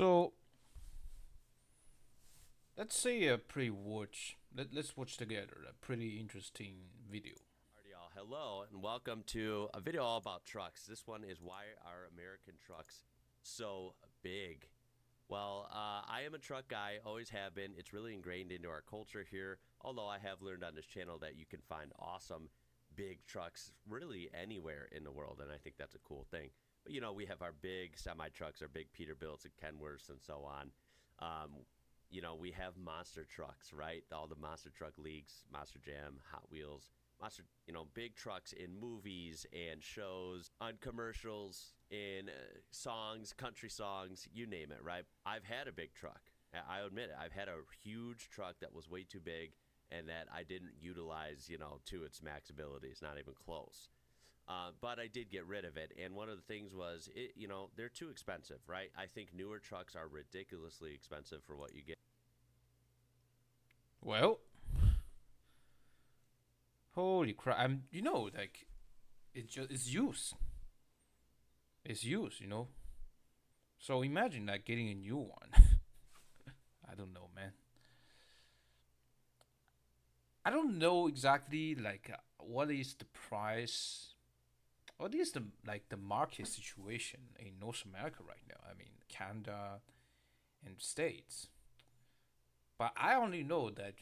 So let's say a pretty watch. Let's watch together a pretty interesting video. Alrighty, y'all. Hello and welcome to a video all about trucks. This one is why are American trucks so big? I am a truck guy, always have been. It's really ingrained into our culture here. Although I have learned on this channel that you can find awesome big trucks really anywhere in the world, and I think that's a cool thing. But we have our big semi trucks, our big Peterbilts and Kenworths, and so on. Um, we have monster trucks, right? All the monster truck leagues, Monster Jam, Hot Wheels, monster, big trucks in movies and shows, on commercials, in songs, country songs, you name it, right? I've had a big truck. I admit it. I've had a huge truck that was way too big and that I didn't utilize, to its max abilities, not even close. But I did get rid of it, and one of the things was, they're too expensive, right? I think newer trucks are ridiculously expensive for what you get. Well, holy crap! Like it's used. It's used. So imagine like getting a new one. I don't know, man. I don't know exactly like what is the price. What is the market situation in North America right now? I mean, Canada and States. But I only know that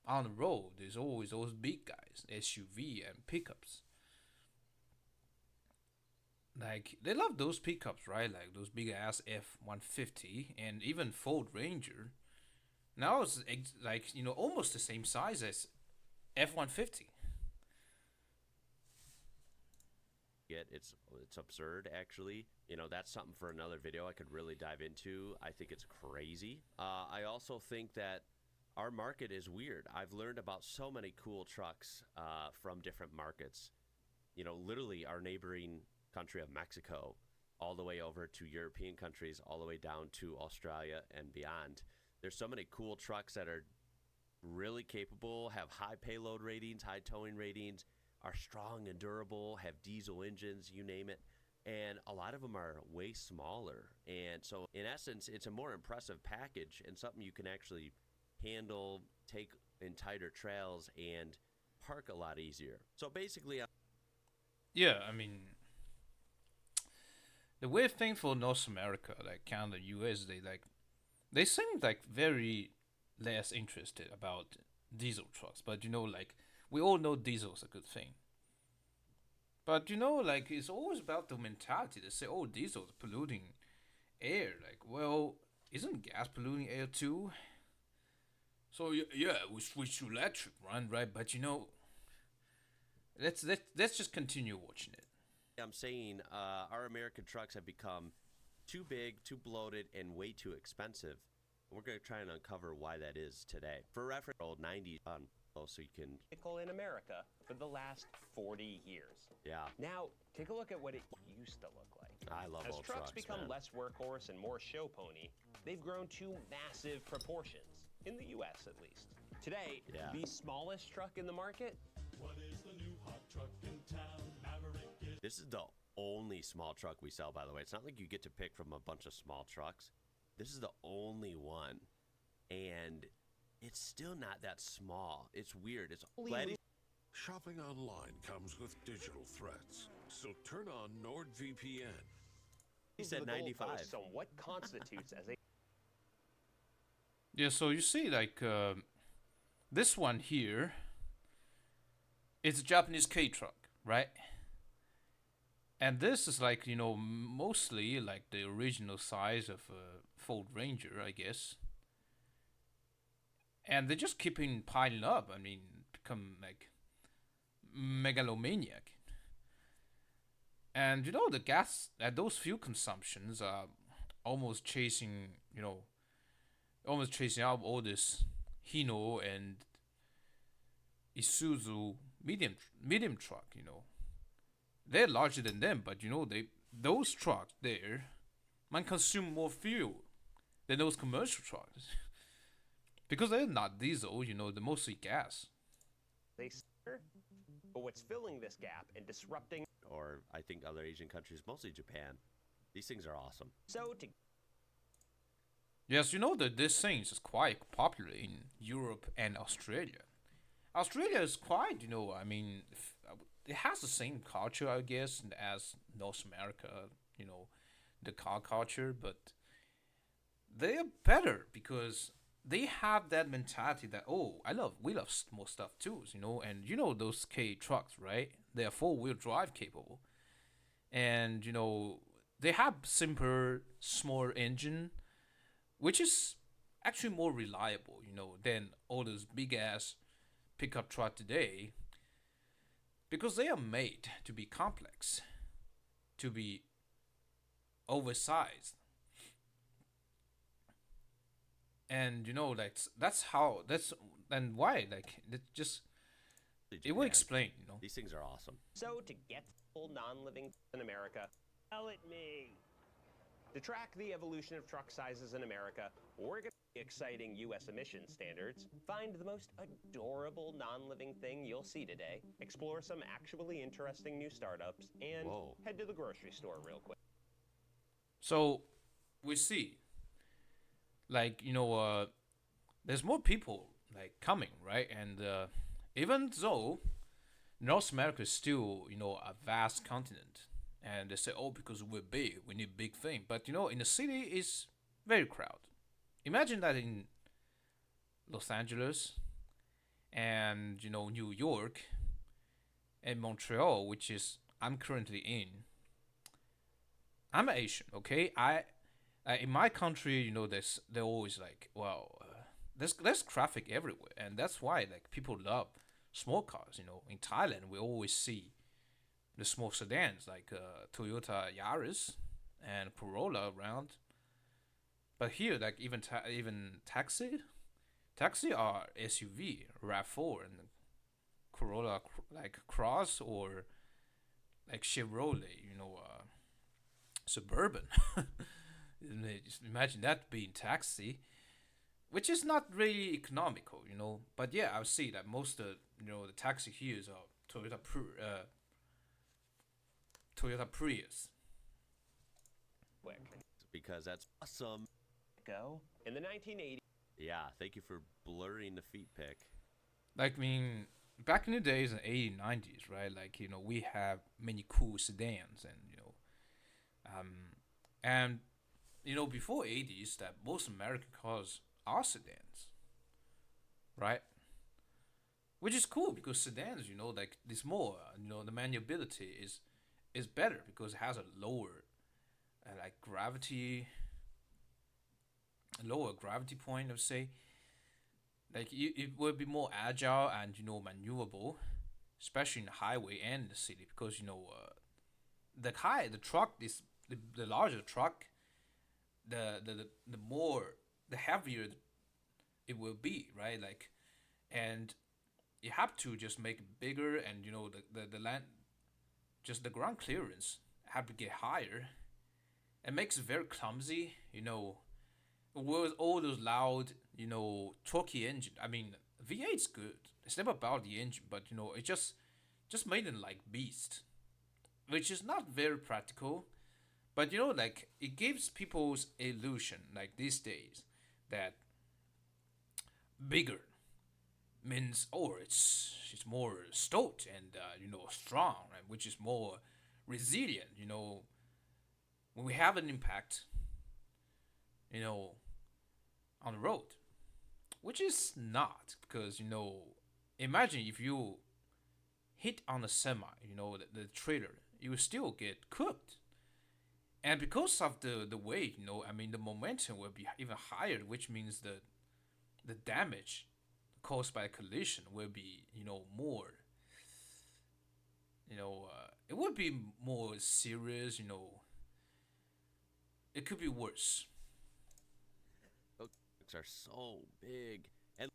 on the road there's always those big guys, SUV and pickups. Like they love those pickups, right? Like those big ass F-150 and even Ford Ranger. Now it's like almost the same size as F-150. It's absurd, actually. That's something for another video I could really dive into. I think it's crazy. I also think that our market is weird. I've learned about so many cool trucks from different markets. Literally our neighboring country of Mexico, all the way over to European countries, all the way down to Australia and beyond. There's so many cool trucks that are really capable, have high payload ratings, high towing ratings, are strong and durable, have diesel engines, you name it. And a lot of them are way smaller. And so, in essence, it's a more impressive package and something you can actually handle, take in tighter trails, and park a lot easier. So, basically, Yeah, I mean the weird thing for North America, like Canada, US, they seem like very less interested about diesel trucks. But like we all know diesel's a good thing. But like it's always about the mentality. They say, "Oh, diesel's polluting air." Like, well, isn't gas polluting air too? So yeah, we switch to electric, right? But let's just continue watching it. I'm saying our American trucks have become too big, too bloated, and way too expensive. We're going to try and uncover why that is today. For reference, old 90s so you can vehicle in America for the last 40 years. Yeah. Now, take a look at what it used to look like. I love As old trucks become man. less workhorse and more show pony, they've grown to massive proportions, in the US at least. Today, the smallest truck in the market. What is the new hot truck in town? Maverick is. This is the only small truck we sell, by the way. It's not like you get to pick from a bunch of small trucks. This is the only one. And it's still not that small. It's weird. It's Shopping online comes with digital threats, so turn on NordVPN. He said 95. So what constitutes as a Yeah, so you see, like this one here, it's a Japanese K truck, right? And this is like mostly like the original size of a Ford Ranger, I guess. And they just keeping piling up. I mean, become like megalomaniac. And the gas at those fuel consumptions are almost chasing, almost chasing out all this Hino and Isuzu medium truck. They're larger than them, but those trucks there might consume more fuel than those commercial trucks because they're not diesel. They're mostly gas. they but what's filling this gap and disrupting or I think other Asian countries, mostly Japan. These things are awesome. so to Yes, you know that this thing is quite popular in Europe and Australia. Australia is quite, I mean, it has the same culture, I guess, as North America, you know, the car culture, but they are better because they have that mentality that we love small stuff too, and those K trucks, right? They are 4 wheel drive capable, and they have simpler, smaller engine, which is actually more reliable, than all those big ass pickup truck today, because they are made to be complex, to be oversized, and that's and why it just Did it you, will man? explain, These things are awesome. So, to get full non-living in America, yell at me. To track the evolution of truck sizes in America, we're going to be exciting U.S. emission standards, find the most adorable non-living thing you'll see today, explore some actually interesting new startups, and Whoa. head to the grocery store real quick. So we see, like there's more people like coming, right? And even though North America is still a vast continent, and they say, oh, because we're big, we need big thing. But in the city, it's very crowded. Imagine that in Los Angeles and New York and Montreal, which is I'm currently in. I'm Asian, okay. In my country, they're always like, well, there's traffic everywhere, and that's why like people love small cars. In Thailand, we always see the small sedans like Toyota Yaris and Corolla around. But here, like even taxi are SUV, Rav4 and Corolla like Cross or like Chevrolet, Suburban. Just imagine that being taxi, which is not really economical. But yeah, I see that most of the taxi here are Toyota Prius. Quick. Because that's awesome. Go. In the 1980s, Yeah, thank you for blurring the feet pick. Like, I mean, back in the days in the 80s, 90s, right? Like, we have many cool sedans and before 80s, that most American cars are sedans, right? Which is cool because sedans, like this more, the maneuverability is better because it has a like lower gravity point, let's say. Like it will be more agile and maneuverable, especially in the highway and the city, because the truck is the larger the truck, the more the heavier it will be, right? Like, and you have to just make it bigger, and the land, just the ground clearance have to get higher. It makes it very clumsy, with all those loud, torquey engine. I mean, V8's good. It's never about the engine, but it just made it like beast, which is not very practical. But like it gives people's illusion, like these days, that bigger means it's more stout and strong, right? Which is more resilient. When we have an impact, you know, on the road, which is not because imagine if you hit on a semi, the trailer, you will still get cooked. And because of the weight, I mean, the momentum will be even higher, which means the damage caused by a collision will be, more, it would be more serious, it could be worse. Those trucks are so big. And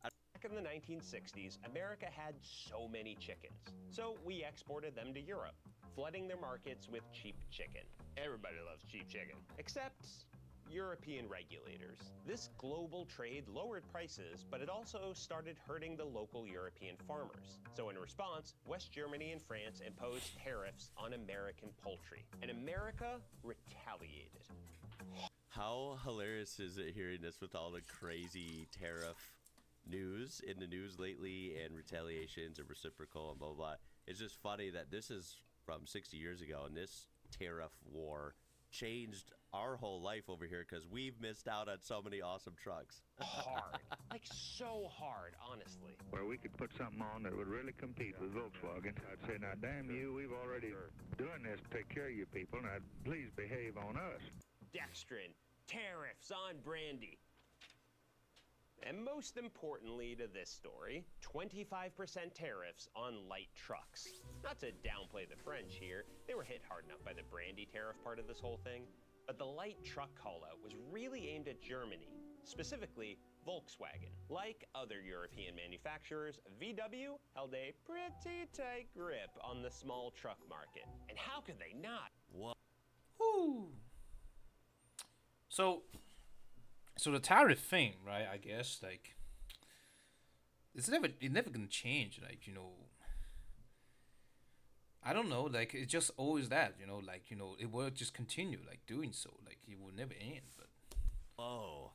back in the 1960s, America had so many chickens. So we exported them to Europe, flooding their markets with cheap chicken. Everybody loves cheap chicken, except European regulators. This global trade lowered prices, but it also started hurting the local European farmers. So in response, West Germany and France imposed tariffs on American poultry, and America retaliated. How hilarious is it hearing this with all the crazy tariff news in the news lately and retaliations and reciprocal and blah, blah, blah. It's just funny that this is from 60 years ago, and this tariff war changed our whole life over here because we've missed out on so many awesome trucks. Hard. Like so hard, honestly. Where we could put something on that would really compete with Volkswagen. I'd say, now, damn you, we've already doing this to take care of you people. Now, please behave on us. Dextrin, tariffs on brandy. And most importantly to this story, 25% tariffs on light trucks. Not to downplay the French here, they were hit hard enough by the brandy tariff part of this whole thing, but the light truck call-out was really aimed at Germany, specifically Volkswagen. Like other European manufacturers, VW held a pretty tight grip on the small truck market. And how could they not? What? Woo. So the tariff thing, right? I guess like it's never gonna change. Like I don't know. Like it's just always that. Like it will just continue like doing so. Like it will never end. But Oh,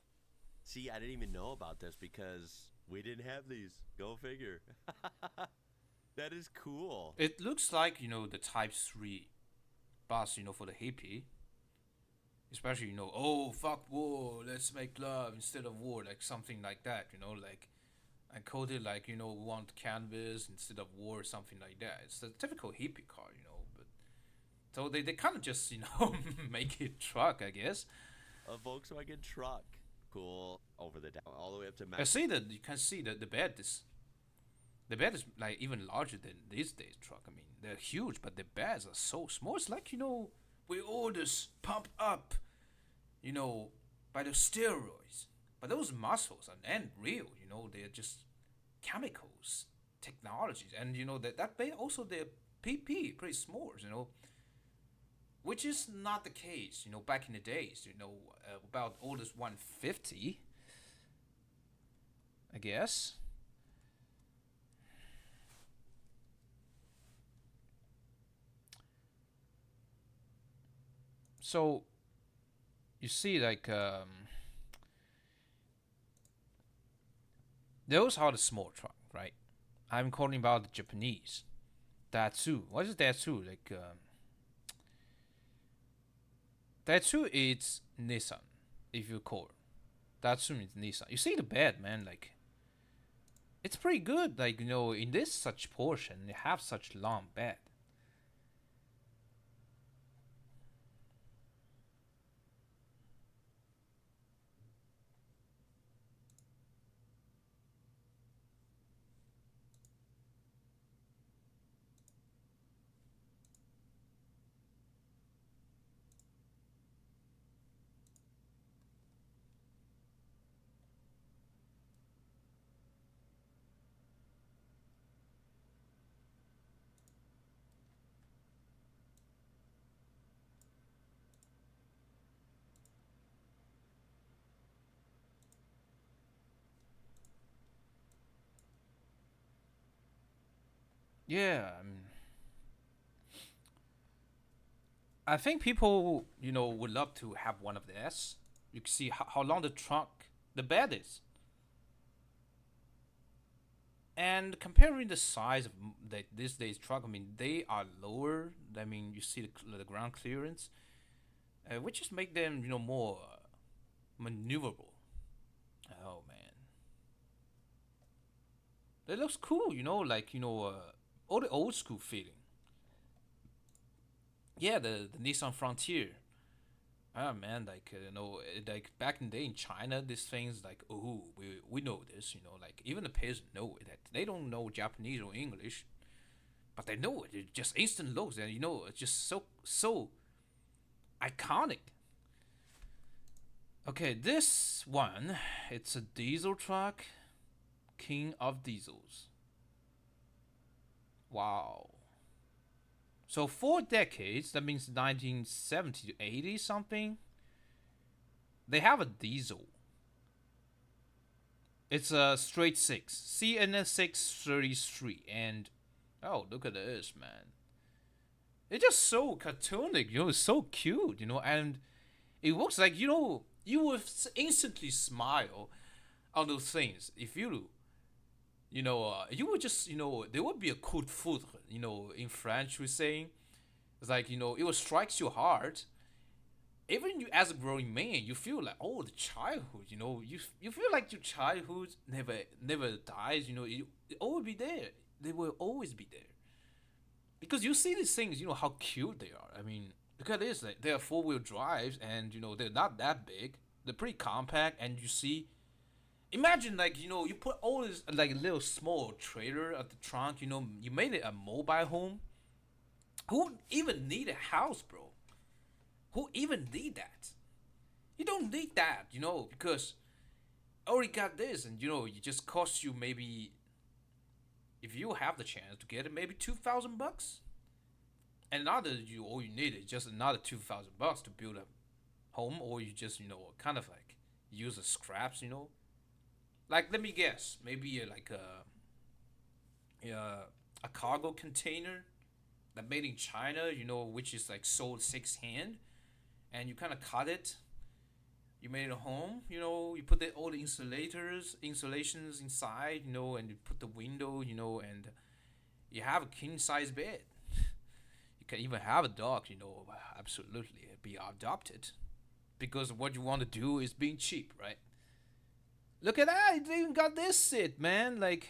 see, I didn't even know about this because we didn't have these. Go figure. That is cool. it looks like the Type 3 bus. For the hippie. Especially, oh, fuck war, let's make love instead of war, like something like that, like, I quoted, like, we want cannabis instead of war, something like that. It's a typical hippie car, but, so they kind of just, make it truck, I guess. A Volkswagen truck. Cool. Over the down, all the way up to I max. see that, you can see that the bed is, like, even larger than these days truck. I mean, they're huge, but the beds are so small. It's like, we all just pump up, by the steroids. But those muscles are not real, they're just chemicals, technologies. And, that made also their PP pretty small, which is not the case, back in the days, about all this 150, I guess. So, you see, like, those are the small truck, right? I'm calling about the Japanese. Datsu. What is Datsu? Like, Datsu is Nissan, if you call it. Datsu means Nissan. You see the bed, man, like, it's pretty good. Like, in this such portion, you have such long bed. Yeah, I think people, would love to have one of this. You can see how long the bed is. And comparing the size of this day's truck, I mean, they are lower. I mean, you see the ground clearance, which just make them, more maneuverable. Oh man, it looks cool, like all the old school feeling. Yeah, the Nissan Frontier. Ah man, like like back in the day in China, these things like we know this, like even the peasants know it. That they don't know Japanese or English, but they know it. It just instant looks, and it's just so iconic. Okay, this one, it's a diesel truck, king of diesels. Wow. So 4 decades, that means 1970 to 80 something, they have a diesel. It's a straight six, CNS 633, and oh, look at this, man. It's just so cartoonic, it's so cute, and it looks like, you would instantly smile on those things if you would just, there would be a coup de foudre, in French we're saying. It's like, it will strikes your heart. Even you as a growing man, you feel like, oh, the childhood, you feel like your childhood never dies, it always be there. They will always be there. Because you see these things, how cute they are. I mean, look at this, like they're four-wheel drives, and they're not that big. They're pretty compact, and you see, imagine, like, you put all this like little small trailer at the trunk, you made it a mobile home. Who even need a house, bro? Who even need that? You don't need that, because already got this, and you just cost you maybe, if you have the chance to get it, maybe $2,000. And another, all you need is just another $2,000 to build a home, or you just, kind of like use the scraps, Like, let me guess, maybe like a cargo container that made in China, which is like sold six hand, and you kind of cut it. You made a home, you put all the insulations inside, and you put the window, and you have a king size bed. You can even have a dog, absolutely be adopted, because what you want to do is being cheap, right? Look at that, they even got this shit, man. Like,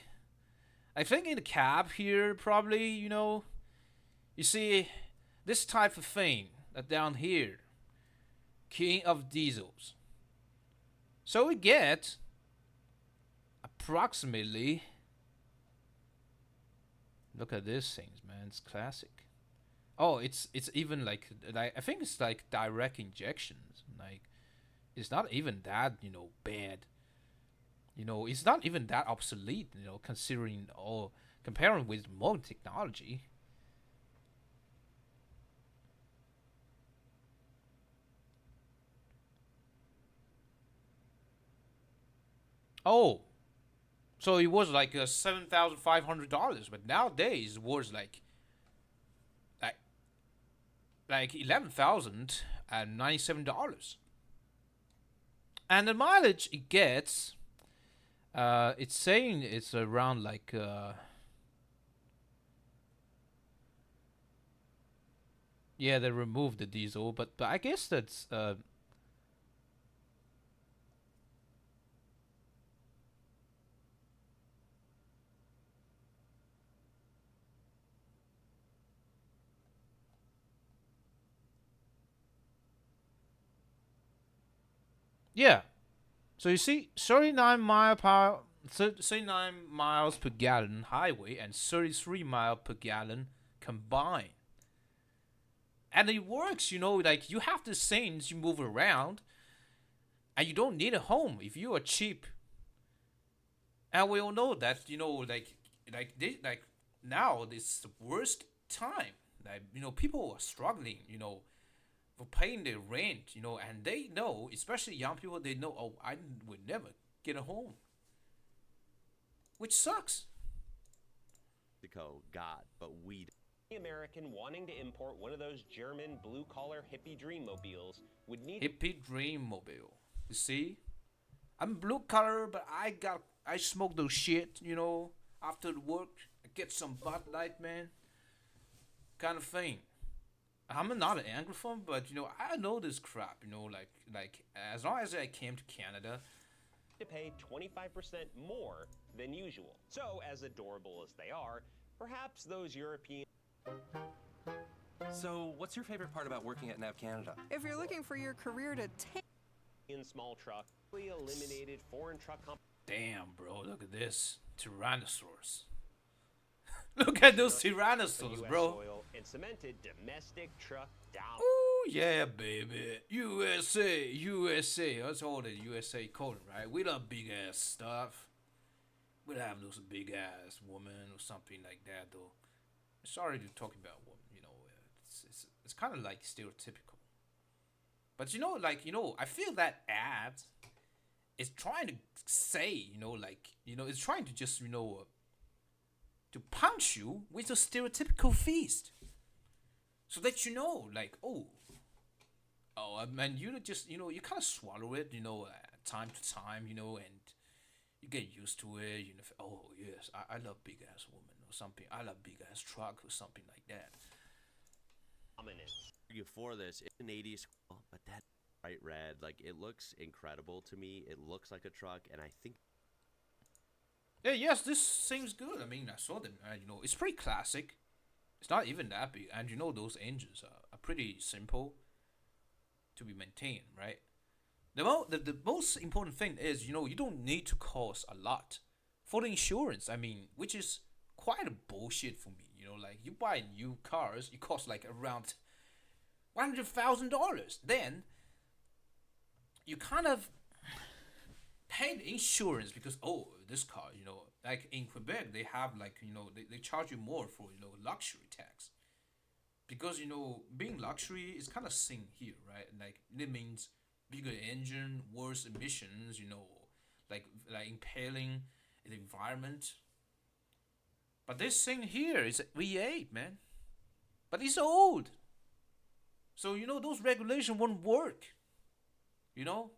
I think in the cab here, probably, you see this type of thing down here, king of diesels. So we get approximately, look at these things, man. It's classic. Oh, it's even like I think it's like direct injections. Like, it's not even that bad. It's not even that obsolete. Considering or comparing with modern technology. Oh, so it was like $7,500, but nowadays it was like $11,097, and the mileage it gets, it's saying it's around like yeah, they removed the diesel, but I guess that's yeah. So you see, 39 miles per gallon highway and 33 mile per gallon combined. And it works, like you have the things you move around, and you don't need a home if you are cheap. And we all know that, like now this is the worst time. Like, people are struggling, for paying their rent, and they know, especially young people, they know, oh, I would never get a home, which sucks. Mexico got, but we American wanting to import one of those German blue-collar hippie dream mobiles would need Hippie dream mobile. You see, I'm blue collar, but I smoke those shit, after the work. I get some Bud Light, man, kind of thing. I'm not an Anglophone, but I know this crap. Like as long as I came to Canada, to pay 25% more than usual. So, as adorable as they are, perhaps those European So, what's your favorite part about working at NAV Canada? If you're looking for your career to take small truck eliminated foreign truck companies. damn, bro, look at this Tyrannosaurus. Look at those Tyrannosaurs, bro. Soil and cemented domestic truck down. Ooh, yeah, baby. USA, USA. That's all the USA calling, right? We love big ass stuff. We have those big ass woman or something like that, though. Sorry to talk about women, it's kind of like stereotypical. But I feel that ad is trying to say, it's trying to just, to punch you with a stereotypical feast. So that like, oh, Oh, man, you just you kind of swallow it, time to time, and you get used to it. Oh yes, I love big ass woman or something. I love big ass truck or something like that. Dominant. Argue for this. It's an 80s, but that bright red, like it looks incredible to me. It looks like a truck, and I think Yeah, yes, this seems good. I mean, I saw them. It's pretty classic. It's not even that big, and those engines are pretty simple to be maintained, right? The most important thing is you don't need to cost a lot for the insurance. I mean, which is quite a bullshit for me. Like you buy new cars, it costs like around $100,000. Then you kind of pay the insurance because this car, like in Quebec they have like they charge you more for luxury tax because being luxury is kind of seen here, right? Like it means bigger engine, worse emissions, like impaling the environment. But this thing here is a V8, man. But it's old. So those regulations won't work. You know,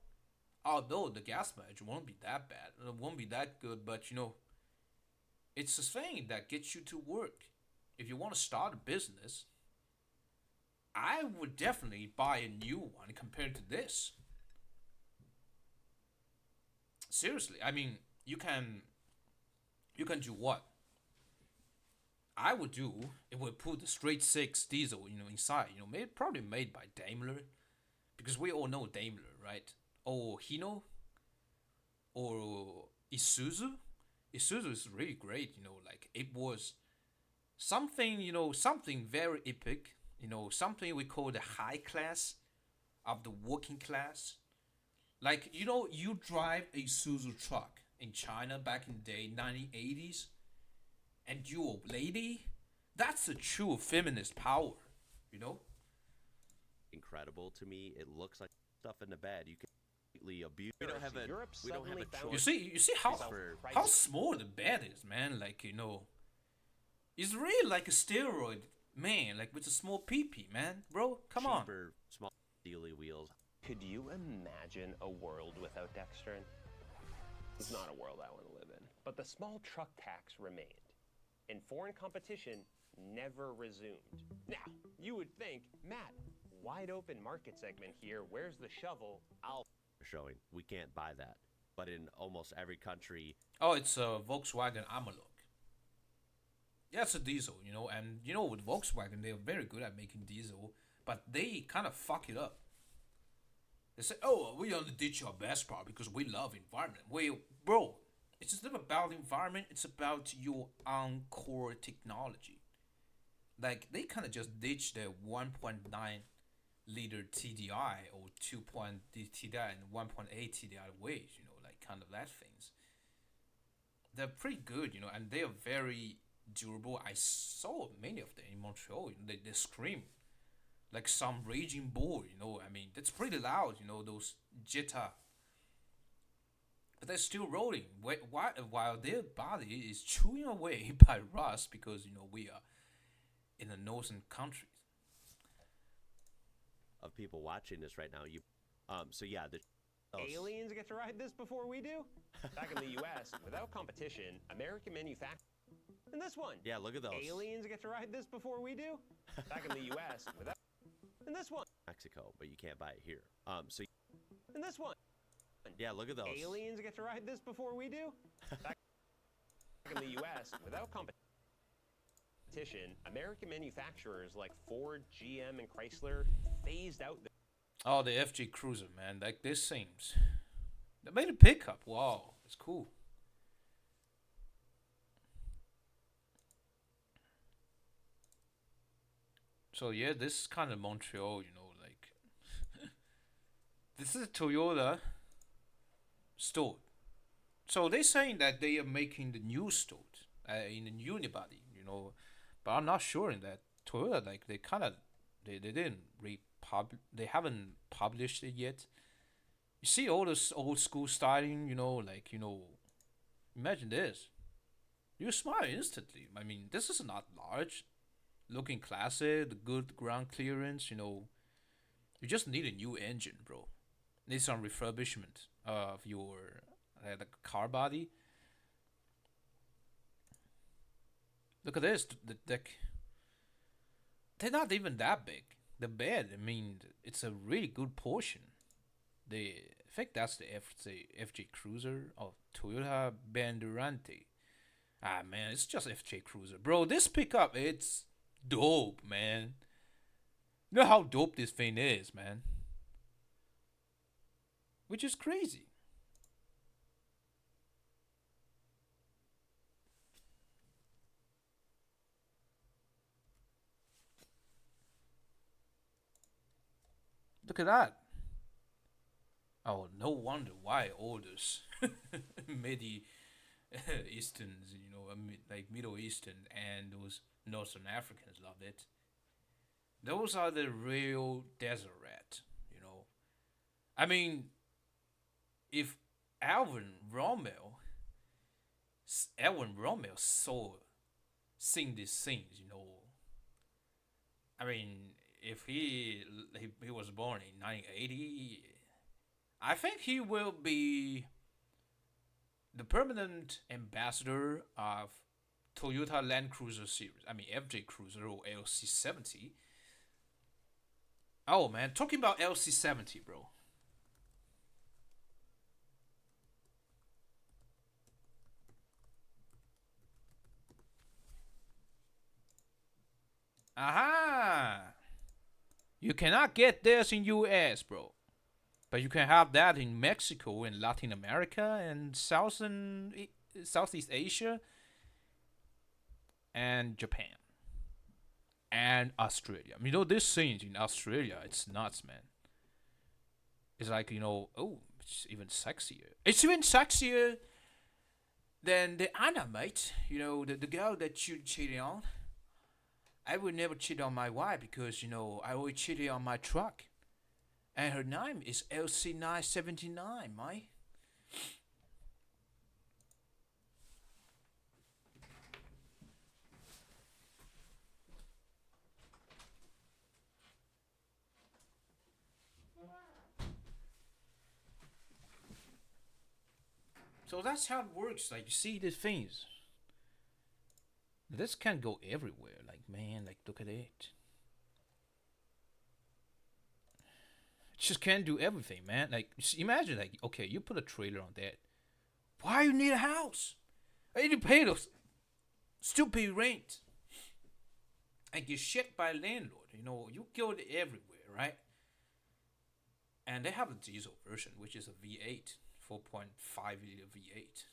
although the gas mileage won't be that bad, it won't be that good, but it's a thing that gets you to work. If you want to start a business, I would definitely buy a new one compared to this. Seriously, I mean, you can do what I would do. It would put the straight six diesel, inside. Probably made by Daimler, because we all know Daimler, right? Or Hino, or Isuzu. Isuzu is really great. Like it was something, something very epic. Something we call the high class of the working class. Like you drive a Isuzu truck in China back in the day, 1980s, and you're a lady. That's a true feminist power, you know. incredible to me. It looks like stuff in the bed. You can completely abuse. We don't have a Europe we don't have suddenly a found choice. You see For how small the bed is, man. Like it's really like a steroid, man. Like with a small pee, man, bro. Come on. cheaper, small steely wheels. Could you imagine a world without dextrin? It's not a world I want to live in. But the small truck tax remained, and foreign competition never resumed. Now, you would think, Matt, wide open market segment here, where's the shovel? Showing we can't buy that, but in almost every country, Oh, it's a Volkswagen Amalok. Yeah, it's a diesel, and with Volkswagen they're very good at making diesel, but they kind of fuck it up. They say, "Oh, we only ditch our best part because we love environment." Well, bro, it's just not about environment. It's about your own core technology. Like they kind of just ditch their 1.9 liter TDI or 2.0 TDI and 1.8 TDI ways. Like kind of that things. They're pretty good, and they are very durable. I saw many of them in Montreal. They scream like some raging bull. I mean, that's pretty loud. Those Jetta, but they're still rolling. While their body is chewing away by rust because we are in the northern countries. of people watching this right now, so yeah, the Aliens get to ride this before we do? Back in the US, without competition, American manufacturers. And this one. yeah, look at those. Aliens get to ride this before we do? Back in the US, without. And this one. Mexico, but you can't buy it here. So And this one. yeah, look at those. Aliens get to ride this before we do? Back in the US, without competition, American manufacturers like Ford, GM, and Chrysler phased out the Oh, the FJ Cruiser, man. Like this things. They made a pickup. Wow, it's cool. So yeah, this is kind of Montreal, like this is a Toyota store. So they're saying that they are making the new store in the unibody, but I'm not sure in that Toyota. Like they kind of they didn't they haven't published it yet. You see all this old school styling, imagine this. You smile instantly. I mean, this is not large, looking classy, the good ground clearance, You just need a new engine, bro. Need some refurbishment of your the car body. Look at this. They're not even that big. The bed, I mean, it's a really good portion. I think that's the FJ Cruiser of Toyota Bandurante. Ah man, it's just FJ Cruiser, bro. This pickup, it's dope, man. You know how dope this thing is, man. Which is crazy. Look at that. Oh, no wonder why all those Midi Easterns, like Middle Eastern and those Northern Africans love it. Those are the real desert rat, you know. I mean, if Alvin Romeo, saw sing these things, I mean, if he was born in 1980, I think he will be the permanent ambassador of Toyota Land Cruiser series. I mean, FJ Cruiser or LC70. Oh man, talking about LC70, bro. Aha! You cannot get this in US, bro. But you can have that in Mexico and Latin America and Southeast Asia and Japan and Australia. This thing in Australia, it's nuts, man. It's like, oh, it's even sexier. It's even sexier than the Anna, mate. The girl that you cheated on. I would never cheat on my wife because, I always cheated on my truck. And her name is LC979, mate. So that's how it works. Like, you see these things. This can go everywhere. Like, man, like, look at it. Just can't do everything, man. Like, imagine, like, okay, you put a trailer on that. Why you need a house? I need to pay those stupid rent. And get shit by landlord. You go everywhere, right? And they have a diesel version, which is a V8, 4.5 liter V8.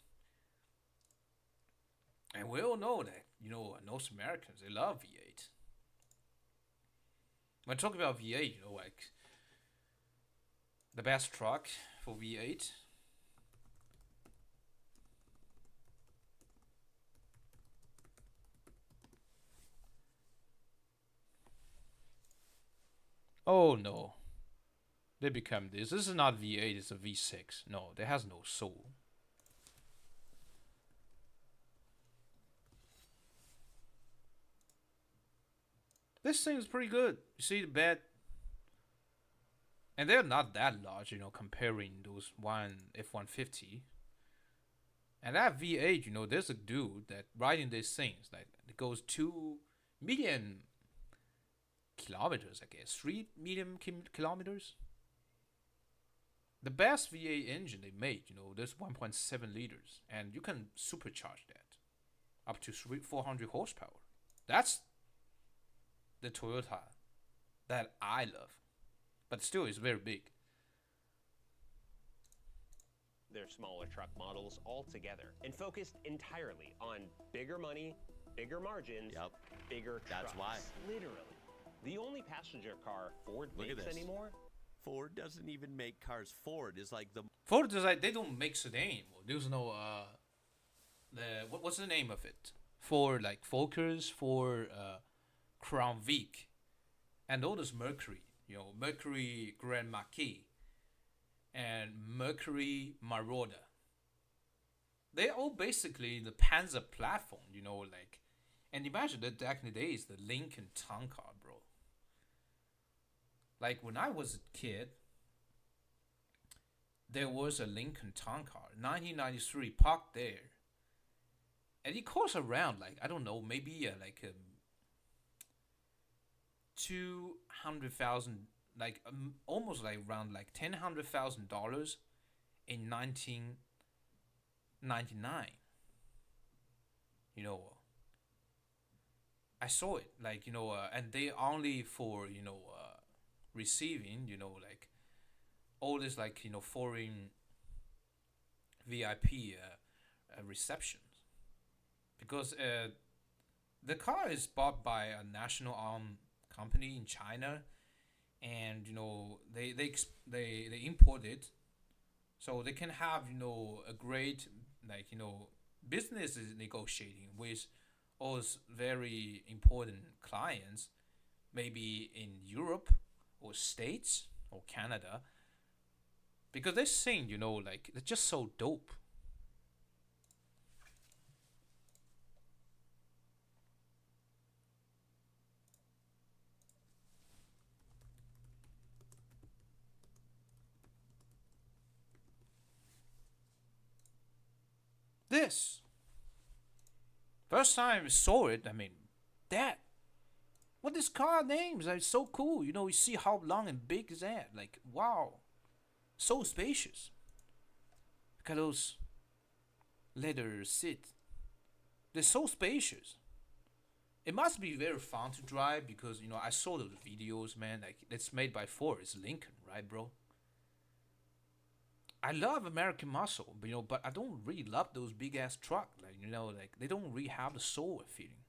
And we all know that, North Americans, they love V8. When talking about V8, like, the best truck for V8. Oh no. They become this. This is not V8, it's a V6. No, there has no soul. This thing is pretty good. You see the bed? And they're not that large, comparing those one F-150. And that V8, there's a dude that riding these things, like, it goes 2 million kilometers, I guess. 3 million kilometers. The best V8 engine they made, there's 1.7 liters. And you can supercharge that up to 400 horsepower. That's the Toyota that I love. But still, it's very big. Their smaller truck models altogether and focused entirely on bigger money, bigger margins, bigger trucks. That's why. Literally. The only passenger car Ford makes anymore. Ford doesn't even make cars. Ford is like the... Ford is like, they don't make sedan anymore. There's no, what's the name of it? For, like, Focus, for, Crown Vic. And all this Mercury. Mercury Grand Marquis and Mercury Marauder. They're all basically the Panzer platform, like. And imagine that back in the days, the Lincoln Tonka, bro. Like when I was a kid, there was a Lincoln Town Car, 1993, parked there, and it costs around like I don't know, maybe like 200,000, like almost like around like $1,000 in 1999. You know, I saw it like and they only for receiving like all this like foreign VIP receptions because the car is bought by a national armed company in China, and they import it so they can have a great like business is negotiating with all those very important clients, maybe in Europe or States or Canada, because they sing like they're just so dope. This first time I saw it, I mean, that what this car names are so cool. You see how long and big is that? Like, wow, so spacious. Look at those leather seats. They're so spacious. It must be very fun to drive because I saw those videos, man. Like it's made by Ford. It's Lincoln, right, bro? I love American muscle, but I don't really love those big ass trucks. Like like they don't really have the soul feeling.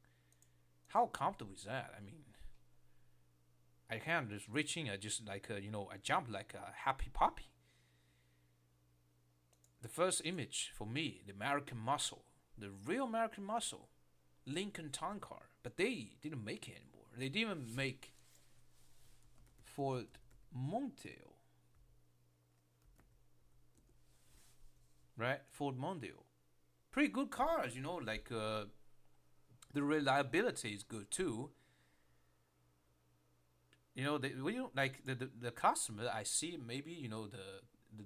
How comfortable is that? I mean, I can't just reaching. I just like I jump like a happy puppy. The first image for me, the American muscle, the real American muscle, Lincoln Town Car. But they didn't make it anymore. They didn't make Ford Mondeo, right? Ford Mondeo, pretty good cars. Like the reliability is good too. Like the customer I see, maybe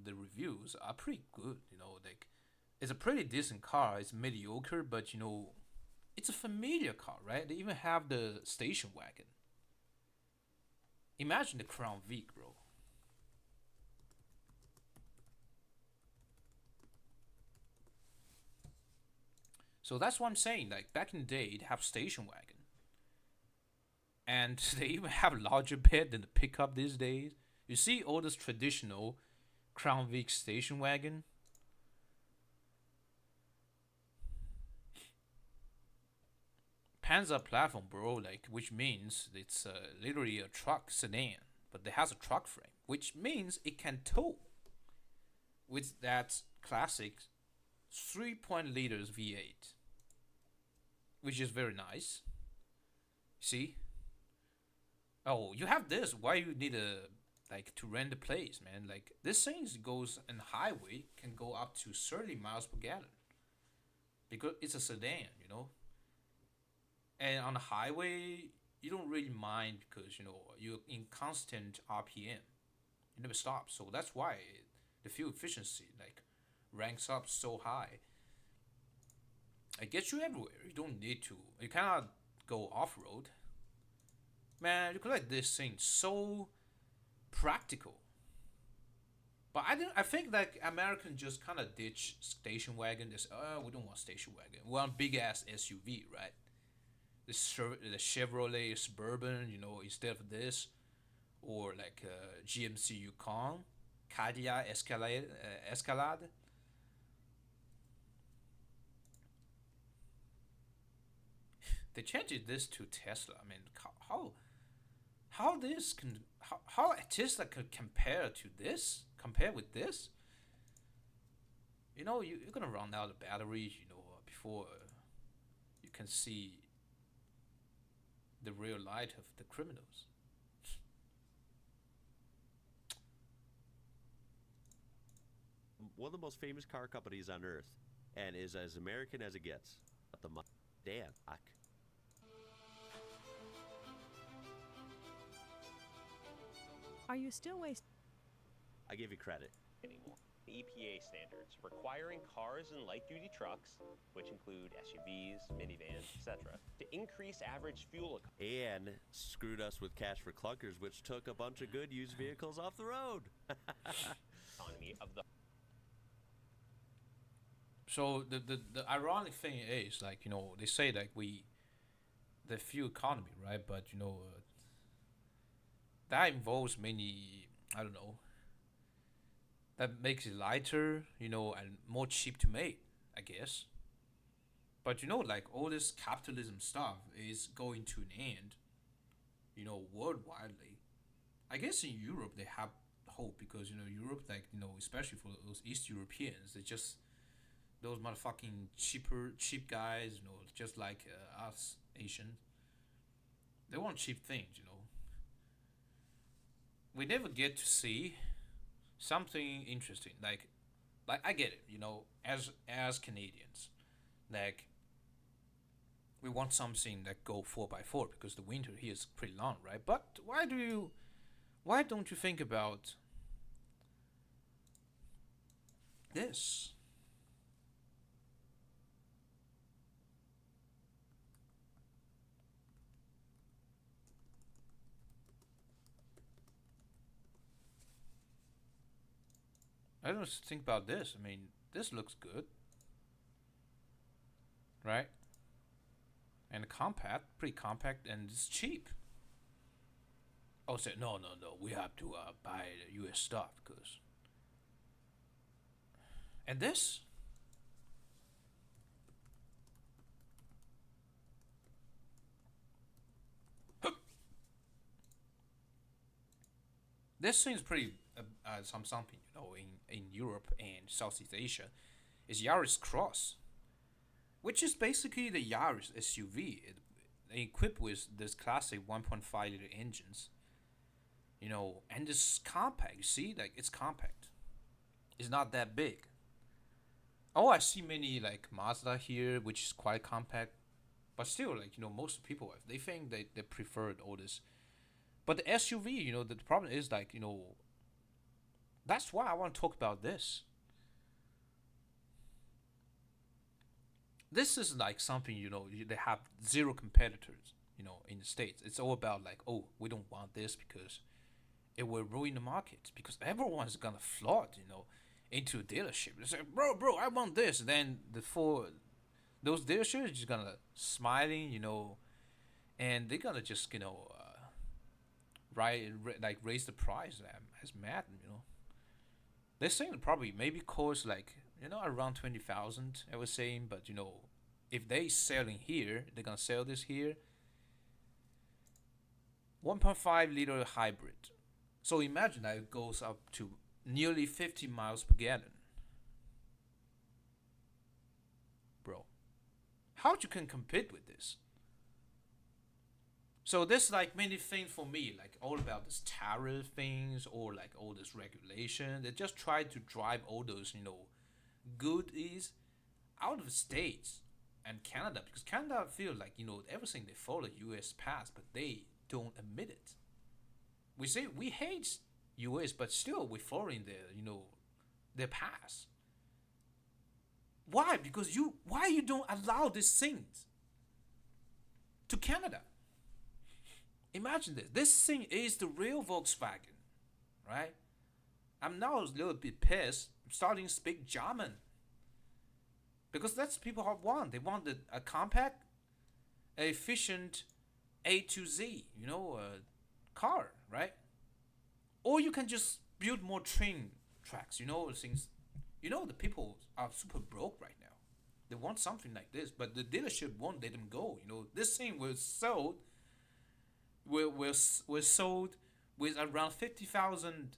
the reviews are pretty good. Like it's a pretty decent car. It's mediocre, but it's a familiar car, right? They even have the station wagon. Imagine the Crown Vic, bro. So that's what I'm saying. Like back in the day, they have station wagon, and they even have a larger bed than the pickup these days. You see all this traditional Crown Vic station wagon. Panzer platform, bro, like which means it's literally a truck sedan, but it has a truck frame, which means it can tow with that classic 3.0 V8, which is very nice. See? Oh, you have this. Why you need a like to rent a place, man? Like this thing goes in highway can go up to 30 miles per gallon because it's a sedan. And on the highway, you don't really mind because you're in constant RPM. You never stop, so that's why the fuel efficiency like ranks up so high. It gets you everywhere. You don't need to. You cannot go off road. Man, you collect this thing so practical. But I think that American just kind of ditch station wagon. This we don't want station wagon. We want big ass SUV, right? The Chevrolet Suburban, instead of this, or like GMC Yukon, Cadillac Escalade. They changed this to Tesla. I mean, how Tesla could compare with this? You're gonna run out of batteries, before you can see the real light of the criminals. One of the most famous car companies on earth, and is as American as it gets. The Dan. Are you still wasting? I give you credit. anymore. EPA standards requiring cars and light-duty trucks, which include SUVs, minivans, etc., to increase average fuel And screwed us with cash for clunkers, which took a bunch of good used vehicles off the road. economy of the So the ironic thing is, like, they say like the fuel economy, right? But that involves many, I don't know, that makes it lighter, and more cheap to make, I guess. But like all this capitalism stuff is going to an end, worldwidely. I guess in Europe they have hope because Europe, like especially for those East Europeans, they just those motherfucking cheap guys, just like us Asians. They want cheap things. We never get to see something interesting. Like I get it, as Canadians, like we want something that go 4x4 because the winter here is pretty long, right? But why don't you think about this? I don't think about this. I mean, this looks good, right? And compact, pretty compact, and it's cheap. Oh, say no. We have to buy the U.S. stuff because. And this, this seems pretty something in Europe and Southeast Asia is Yaris Cross, which is basically the Yaris SUV, equipped with this classic 1.5 liter engines. And it's compact. You see, like it's compact. It's not that big. Oh, I see many like Mazda here, which is quite compact, but still, like most people they think they preferred all this. But the SUV, the problem is like that's why I want to talk about this. This is like something they have zero competitors. In the states, it's all about like, oh, we don't want this because it will ruin the market because everyone's gonna flood, into a dealership. They say, bro, I want this. Then those dealerships are just gonna smiling, and they're gonna just like raise the price as mad, They're saying it probably maybe cost like around 20,000. I was saying, but if they selling here, they're gonna sell this here. 1.5 liter hybrid. So imagine that it goes up to nearly 50 miles per gallon. Bro, how you can compete with this? So there's like many things for me, like all about this tariff things or like all this regulation. They just try to drive all those, goodies out of the States and Canada because Canada feel like, everything they follow US pass, but they don't admit it. We say we hate US, but still we're following their pass. Why? Because why you don't allow these things to Canada? Imagine this. This thing is the real Volkswagen, right? I'm now a little bit pissed. I'm starting to speak German. Because that's people want. They want a compact, efficient A to Z, car, right? Or you can just build more train tracks, things. The people are super broke right now. They want something like this, but the dealership won't let them go. This thing was sold was sold with around 50,000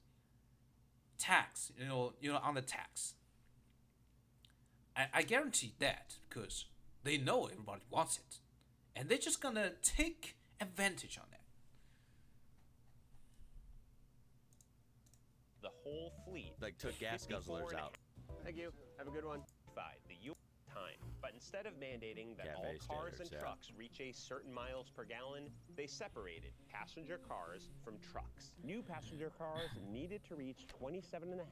tax, on the tax. I guarantee that because they know everybody wants it, and they're just gonna take advantage on that. whole fleet. Like took gas guzzlers out. Thank you. Have a good one. The time. But instead of mandating that all Cafe cars standards, and yeah. trucks reach a certain miles per gallon, they separated passenger cars from trucks. New passenger cars needed to reach 27.5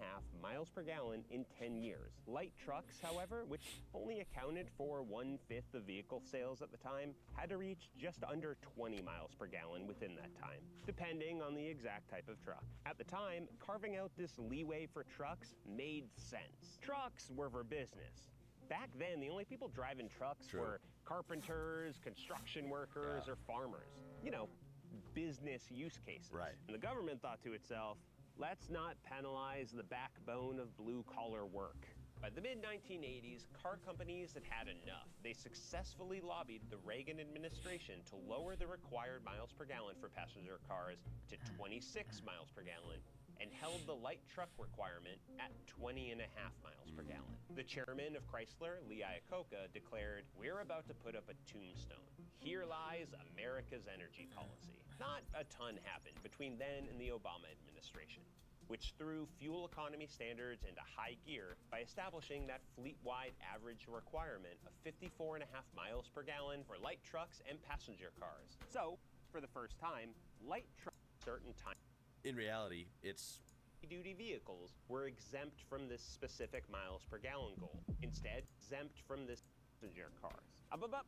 miles per gallon in 10 years. Light trucks, however, which only accounted for 1/5 of vehicle sales at the time, had to reach just under 20 miles per gallon within that time, depending on the exact type of truck. At the time, carving out this leeway for trucks made sense. Trucks were for business. Back then, the only people driving trucks True. were carpenters, construction workers, Yeah. or farmers. You know, business use cases. Right. And the government thought to itself, let's not penalize the backbone of blue-collar work. By the mid-1980s, car companies had had enough. They successfully lobbied the Reagan administration to lower the required miles per gallon for passenger cars to 26 miles per gallon and held the light truck requirement at 20.5 miles per gallon. The chairman of Chrysler, Lee Iacocca, declared, "We're about to put up a tombstone. Here lies America's energy policy." Not a ton happened between then and the Obama administration, which threw fuel economy standards into high gear by establishing that fleet-wide average requirement of 54.5 miles per gallon for light trucks and passenger cars. So, for the first time, light trucks certain time In reality, it's duty vehicles were exempt from this specific miles per gallon goal. Instead, exempt from this passenger cars. Up.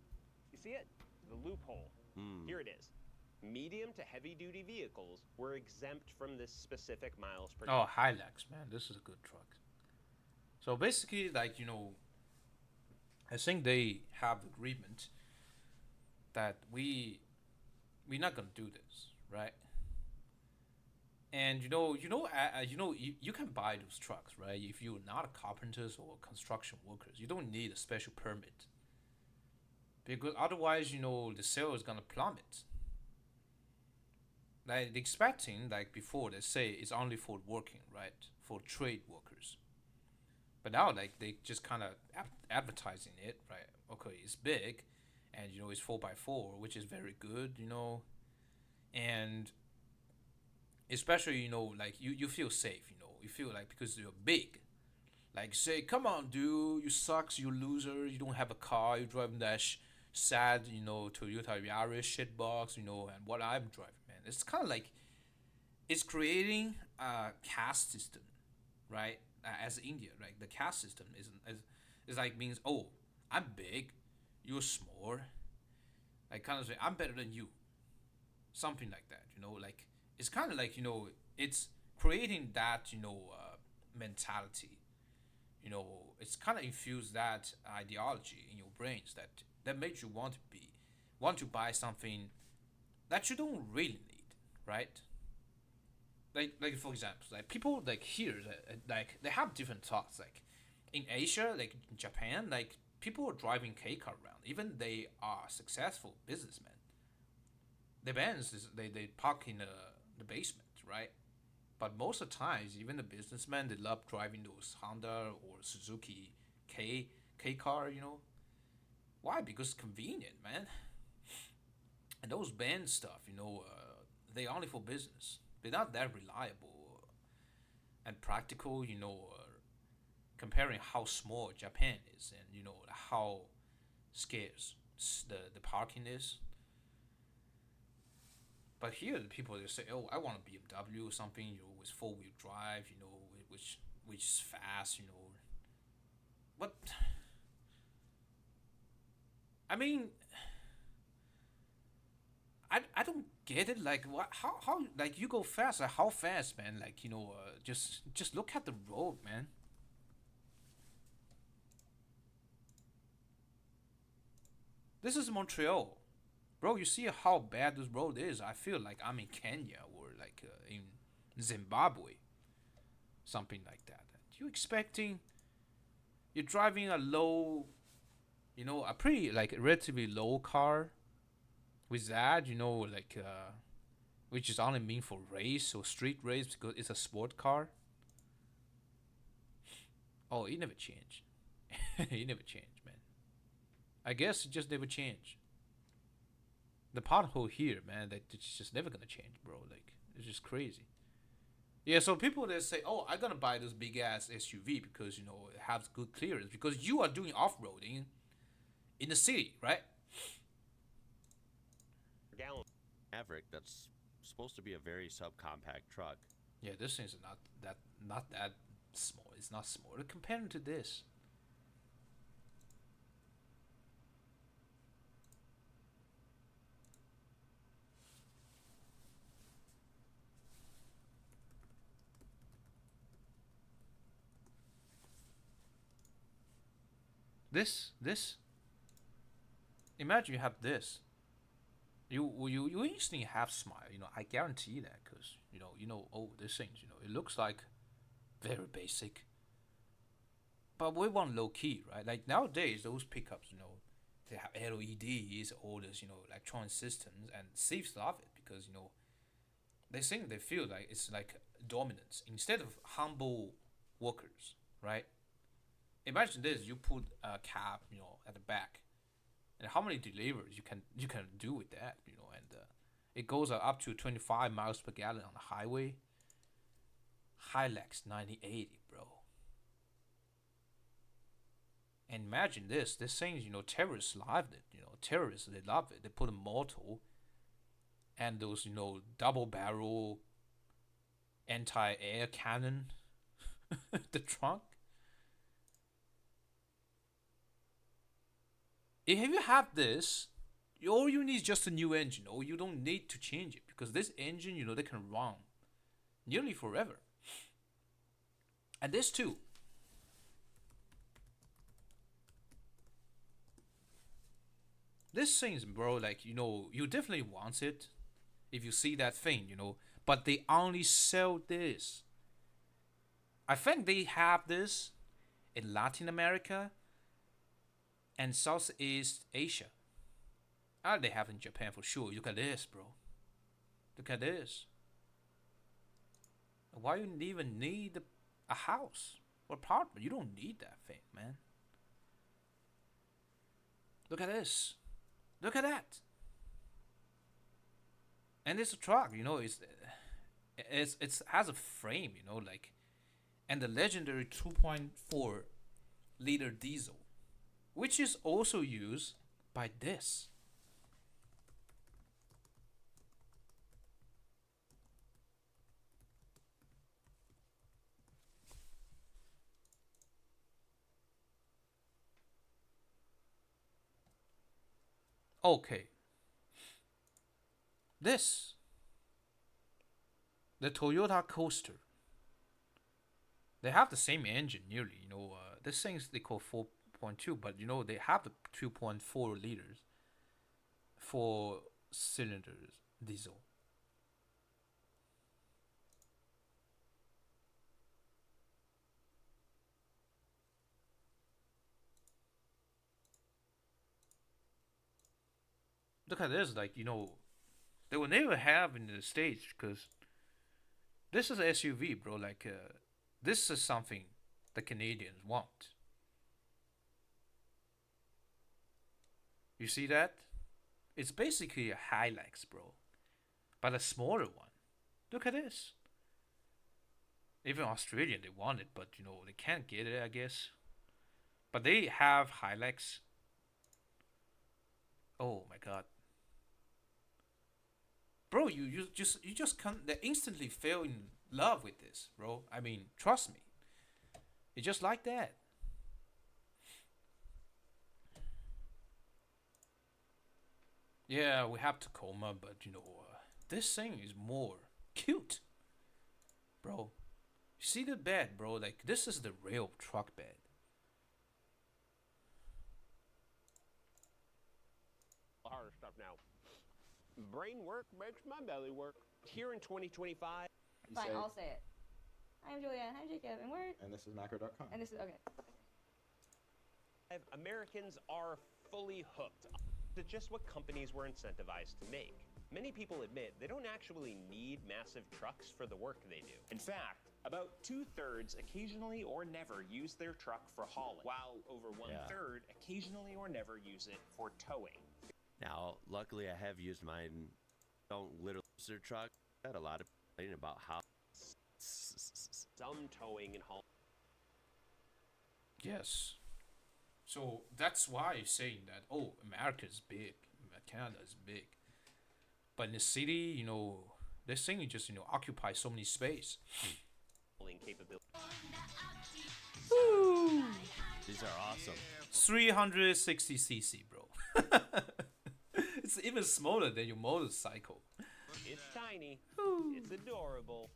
You see it? The loophole. Here it is. Medium to heavy duty vehicles were exempt from this specific miles per Oh, Hilux, man, this is a good truck. So basically, like, I think they have agreement that we're not gonna do this, right? And you can buy those trucks, right? If you're not carpenters or construction workers, you don't need a special permit. Because otherwise, the sale is gonna plummet. Like expecting, like before, they say it's only for working, right? For trade workers. But now, like they just kind of advertising it, right? Okay, it's big, and it's 4x4, which is very good, and especially like you feel safe, you feel like because you're big, like say, come on, dude, you sucks, you loser, you don't have a car, you're driving that sad, Toyota Yaris shitbox, and what I'm driving, man. It's kind of like it's creating a caste system, right? As India, right? The caste system is like means, oh, I'm big, you're small, like kind of say I'm better than you, something like that, like it's kind of like it's creating that mentality, it's kind of infused that ideology in your brains that makes you want to buy something that you don't really need, right? Like for example, like people like here, like they have different thoughts. Like in Asia, like in Japan, like people are driving K car around, even they are successful businessmen. The Benz they park in the basement, right? But most of the times, even the businessmen, they love driving those Honda or Suzuki K car. Why? Because it's convenient, man. And those Benz stuff, they only for business. They're not that reliable and practical. Comparing how small Japan is and how scarce the parking is. But here, the people they say, "Oh, I want a BMW or something, with 4-wheel drive, which is fast, What? I mean, I don't get it. Like, what? How? Like, you go fast? Like, how fast, man? Like, just look at the road, man. This is Montreal. Bro, you see how bad this road is? I feel like I'm in Kenya or like in Zimbabwe, something like that. You expecting you're driving a low, a pretty like relatively low car with that, like which is only meant for race or street race because it's a sport car. Oh, it never changed. It never changed, man. I guess it just never changed. The pothole here, man, that it's just never gonna change, bro. Like it's just crazy. Yeah, so people that say, "Oh, I'm gonna buy this big ass SUV because you know it has good clearance," because you are doing off roading in the city, right? Gallon. Maverick, that's supposed to be a very subcompact truck. Yeah, this thing's not that small. It's not small compared to this. This. Imagine you have this. You instantly have smile. You know, I guarantee that because you know. Oh, this thing. You know, it looks like very basic, but we want low key, right? Like nowadays, those pickups, you know, they have LEDs, all this, you know, electronic systems, and thieves love it because you know they think they feel like it's like dominance instead of humble workers, right? Imagine this: you put a cab, you know, at the back, and how many deliveries you can do with that, you know, and it goes up to 25 miles per gallon on the highway. Hilux 9080, bro. And imagine this thing, you know, terrorists loved it. You know, terrorists they love it. They put a mortar and those, you know, double barrel anti-air cannon, the trunk. If you have this, all you need is just a new engine, or you don't need to change it because this engine, you know, they can run nearly forever. And this too. This things, bro, like you know, you definitely want it if you see that thing, you know. But they only sell this. I think they have this in Latin America and Southeast Asia. Ah, they have in Japan for sure. Look at this, bro. Look at this. Why you even need a house or apartment? You don't need that thing, man. Look at this. Look at that. And it's a truck, you know. It's has a frame, you know, like, and the legendary 2.4 liter diesel, which is also used by this. Okay, this the Toyota Coaster. They have the same engine nearly. You know, this thing's they call 4.2, but you know they have the 2.4 liters, 4 cylinders diesel. Look at this, like you know, they will never have in the States because this is a SUV, bro. Like, this is something the Canadians want. You see that? It's basically a Hilux, bro, but a smaller one. Look at this. Even Australia, they want it, but you know they can't get it, I guess. But they have Hilux. Oh my god, bro! You just can't. They instantly fell in love with this, bro. I mean, trust me. It's just like that. Yeah, we have Tacoma, but you know, this thing is more cute, bro. You see the bed, bro? Like this is the real truck bed. Harder stuff now. Brain work makes my belly work. Here in 2025. Fine, I'll say it. I'm Julianne. Hi, Jacob. And we're. And this is macro.com. And this is okay. Americans are fully hooked to just what companies were incentivized to make. Many people admit they don't actually need massive trucks for the work they do. In fact, about 2/3 occasionally or never use their truck for hauling, while over 1/3 occasionally or never use it for towing. Now, luckily, I have used mine. Don't literally use their truck. I had a lot of complaining about how some towing and hauling. Yes. So that's why you're saying that, oh, America is big, Canada is big. But in the city, they're saying you just, occupy so many space. Capability. Woo! These are awesome. 360cc, bro. It's even smaller than your motorcycle. It's tiny, it's adorable,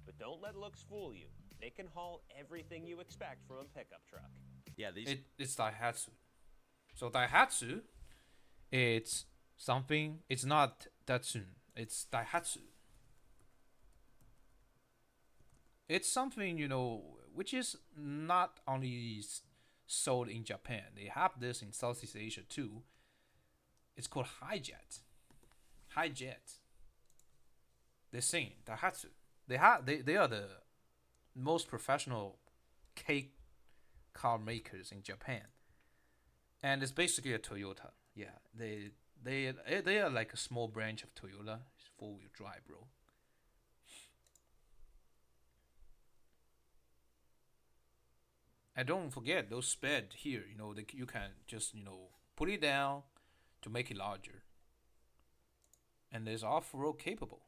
but don't let looks fool you. They can haul everything you expect from a pickup truck. Yeah, It's Daihatsu. So Daihatsu, it's something. It's not Datsun. It's Daihatsu. It's something which is not only sold in Japan. They have this in Southeast Asia too. It's called Hijet. Hijet. They're saying Daihatsu. They are the most professional K car makers in Japan, and it's basically a Toyota. Yeah, they are like a small branch of Toyota. It's 4-wheel drive, bro. And don't forget those sped here. You can just put it down to make it larger, and it's off-road capable.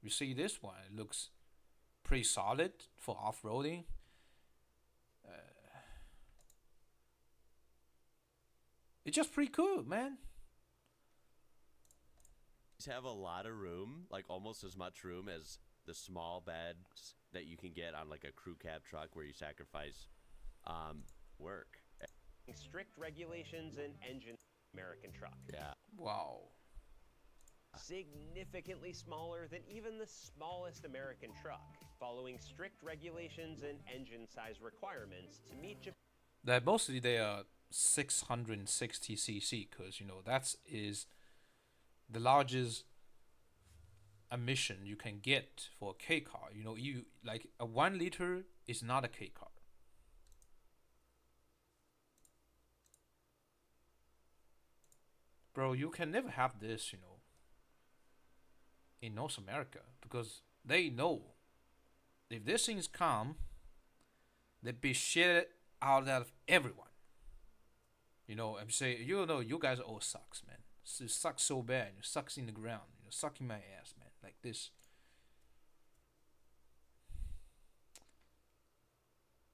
You see this one? It looks pretty solid for off-roading. It's just pretty cool, man. These have a lot of room, like almost as much room as the small beds that you can get on like a crew cab truck where you sacrifice work. Strict regulations and engine American truck. Yeah. Wow. Significantly smaller than even the smallest American truck, following strict regulations and engine size requirements to meet That mostly they are 660cc because that is the largest emission you can get for a K car. You like a 1 liter is not a K car. Bro, you can never have this, in North America because they know if these things come, they be shit out of everyone. I'm saying, you guys all sucks, man. You suck so bad. You sucks in the ground. Sucking my ass, man. Like this.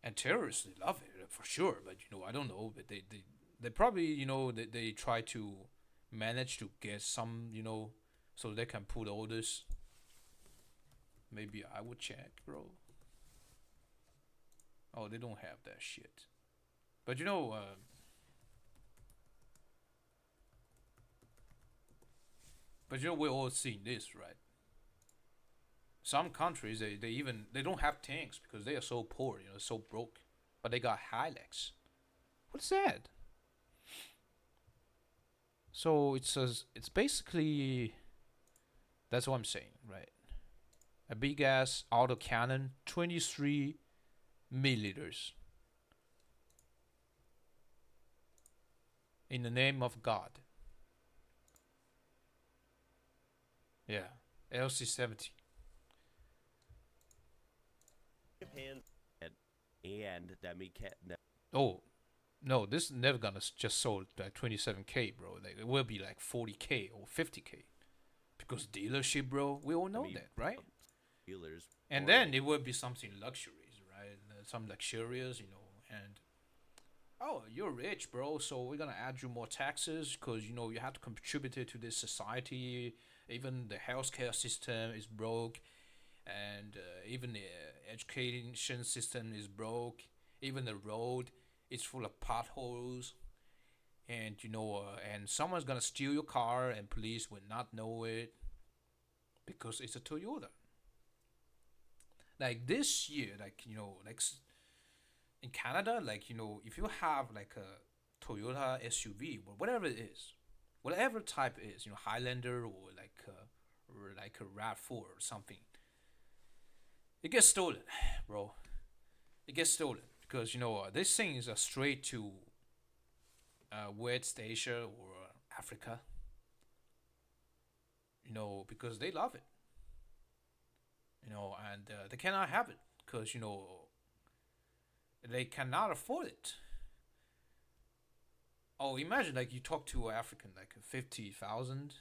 And terrorists, they love it for sure. But I don't know. But they probably they try to manage to get some so they can put all this. Maybe I would check, bro. Oh, they don't have that shit. But we're all seeing this, right? Some countries they don't have tanks because they are so poor, so broke. But they got Hilux. What's that? So it's basically that's what I'm saying, right? A big ass autocannon, 23 milliliters. In the name of God. Yeah, LC-70. Japan And that me can't. Oh, no, this is never gonna just sold at 27K, bro. Like it will be like 40K or 50K, because dealership, bro. We all know that, right? Dealers. And then it will be something luxuries, right? Some luxurious, and oh, you're rich, bro. So we're gonna add you more taxes because you have to contribute to this society. Even the healthcare system is broke, and even the education system is broke. Even the road is full of potholes, and and someone's gonna steal your car, and police will not know it because it's a Toyota. Like this year, like in Canada, like if you have like a Toyota SUV or whatever it is, whatever type it is, Highlander or like a RAV4 or something, it gets stolen, bro. It gets stolen because these things are straight to West Asia or Africa. Because they love it. And they cannot have it because they cannot afford it. Oh, imagine like you talk to an African like 50,000,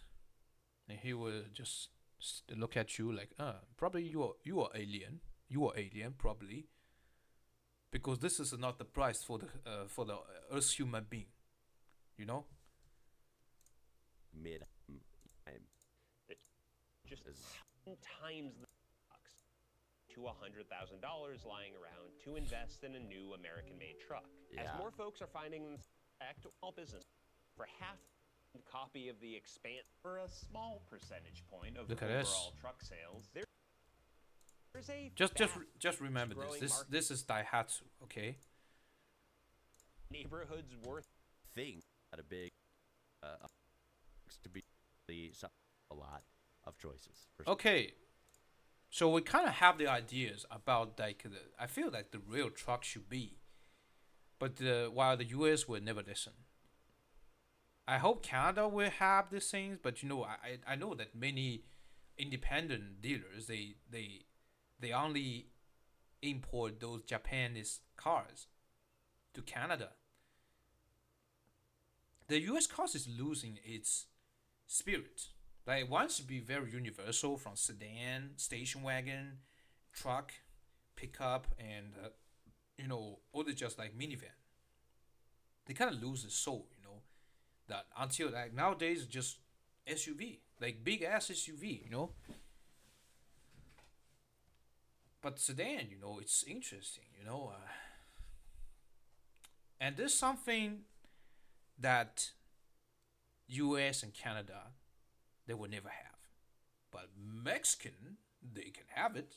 and he will just look at you like, probably you are alien, probably, because this is not the price for the Earth's human being, you know. Mid. Just 10 times the bucks to $100,000 lying around to invest in a new American-made truck. As Yeah. more folks are finding them to all business for half a copy of the Expand For a small percentage point of Look at overall this. truck sales, there's a Just remember this. growing This market this is Daihatsu, okay? neighborhoods worth Thing at a big to be a lot of choices. Okay, so we kind of have the ideas about like I feel like the real truck should be, but while the U.S. will never listen. I hope Canada will have these things, but I know that many independent dealers they only import those Japanese cars to Canada. The U.S. cars is losing its spirit. Like it wants to be very universal, from sedan, station wagon, truck, pickup, and or they just like minivan. They kind of lose the soul, that until like nowadays it's just SUV, like big ass SUV. But sedan, it's interesting. And there's something that U.S. and Canada they will never have, but Mexican they can have it,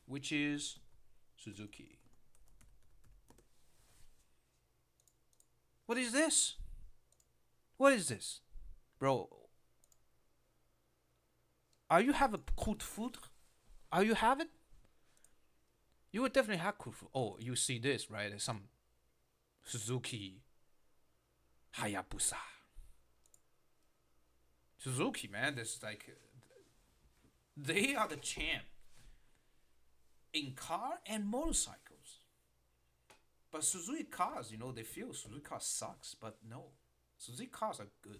which is Suzuki. What is this? What is this, bro? Are you have a coup de foudre? Are you have it? You would definitely have coup de foudre. Oh, you see this, right? There's some Suzuki Hayabusa. Suzuki, man, this is like they are the champ in car and motorcycles. But Suzuki cars, they feel Suzuki cars sucks, but no, Suzuki cars are good.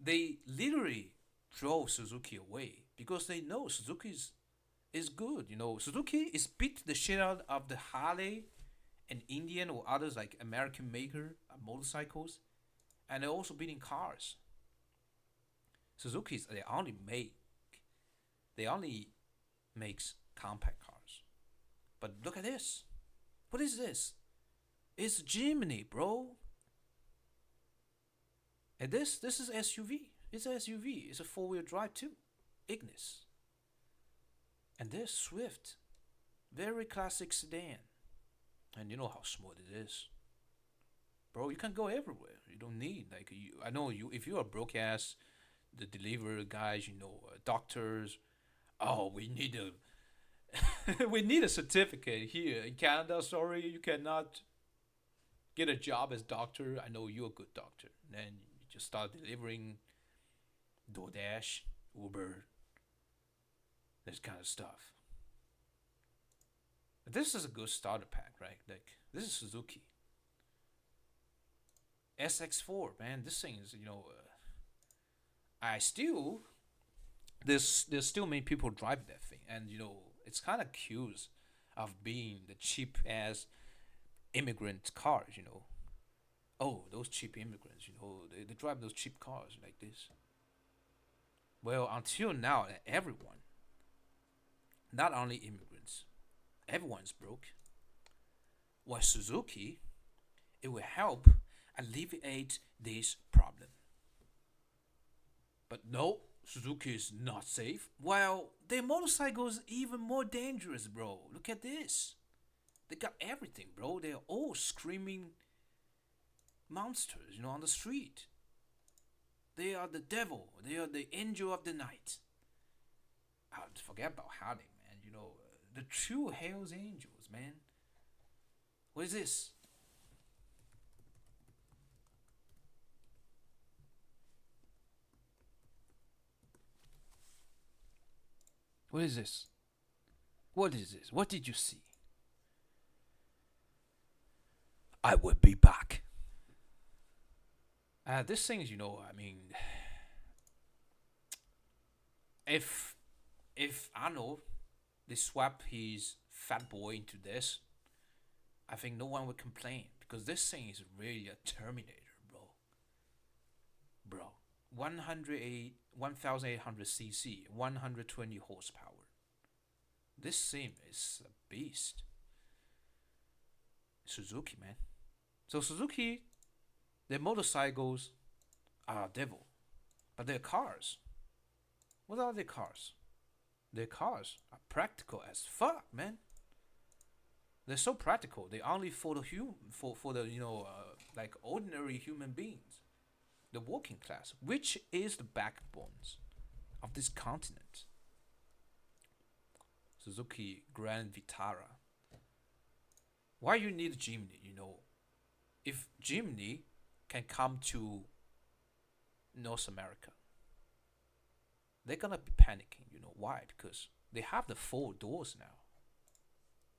They literally drove Suzuki away because they know Suzuki is good. Suzuki is beat the shit out of the Harley and Indian or others like American maker motorcycles, and they're also beating cars. Suzuki's they only makes compact cars. But look at this. What is this? It's Jimny, bro. And this is SUV. It's a SUV. It's a 4-wheel drive too. Ignis. And this Swift. Very classic sedan. And you know how smooth it is. Bro, you can go everywhere. You don't need I know you if you're a broke ass the delivery guys, doctors. Oh, we need a we need a certificate here in Canada. Sorry, you cannot get a job as doctor. I know you're a good doctor. And then you just start delivering DoorDash, Uber, this kind of stuff. This is a good starter pack, right? Like this is Suzuki SX4, man. This thing is, I still there's still many people drive that thing, and it's kind of accused of being the cheap ass immigrant cars. Oh, those cheap immigrants. They drive those cheap cars like this. Well, until now, everyone, not only immigrants, everyone's broke. While Suzuki, it will help alleviate this problem. But no, Suzuki is not safe. Well, their motorcycle is even more dangerous, bro. Look at this. They got everything, bro. They're all screaming monsters, on the street. They are the devil. They are the angel of the night. Forget about Harley, man. The true Hell's Angels, man. What is this? What is this? What is this? What did you see? I will be back. This thing's, I mean, if I know they swap his fat boy into this, I think no one would complain because this thing is really a Terminator, bro. Bro, 1,800 cc, 120 horsepower. This thing is a beast. Suzuki, man. So Suzuki, their motorcycles are devil, but their cars. What are their cars? Their cars are practical as fuck, man. They're so practical. They only for the for the like ordinary human beings, the working class, which is the backbones of this continent. Suzuki Grand Vitara. Why you need Jimny? If Jimny can come to North America, they're gonna be panicking. You know why? Because they have the 4 doors now.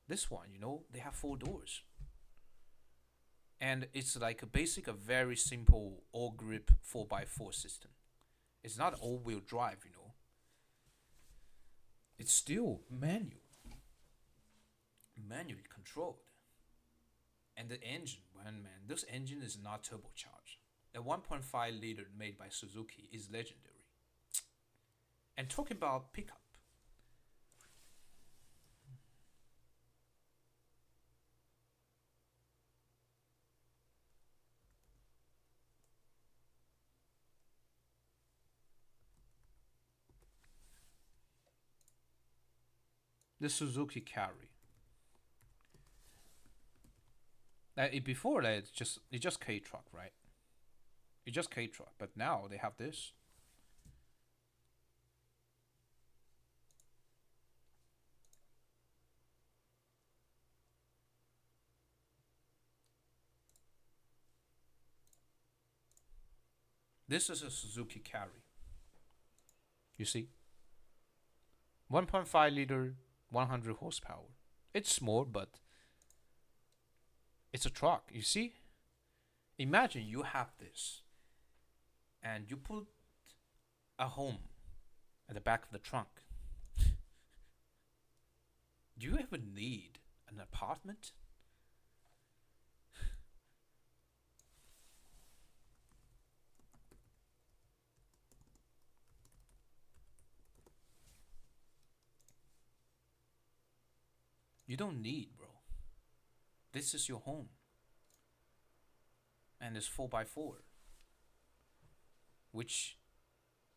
This one, they have 4 doors. And it's like a very simple all grip 4x4 system. It's not all wheel drive, It's still manually controlled. And the engine, man, this engine is not turbocharged. The 1.5 liter made by Suzuki is legendary. And talking about pickup, the Suzuki Carry. Before that, it's just K truck, right? It's just K truck, but now they have this. This is a Suzuki Carry. You see? 1.5 liter, 100 horsepower. It's small, but it's a truck. You see? Imagine you have this and you put a home at the back of the trunk. Do you ever need an apartment? You don't need, bro. This is your home. And it's 4x4, which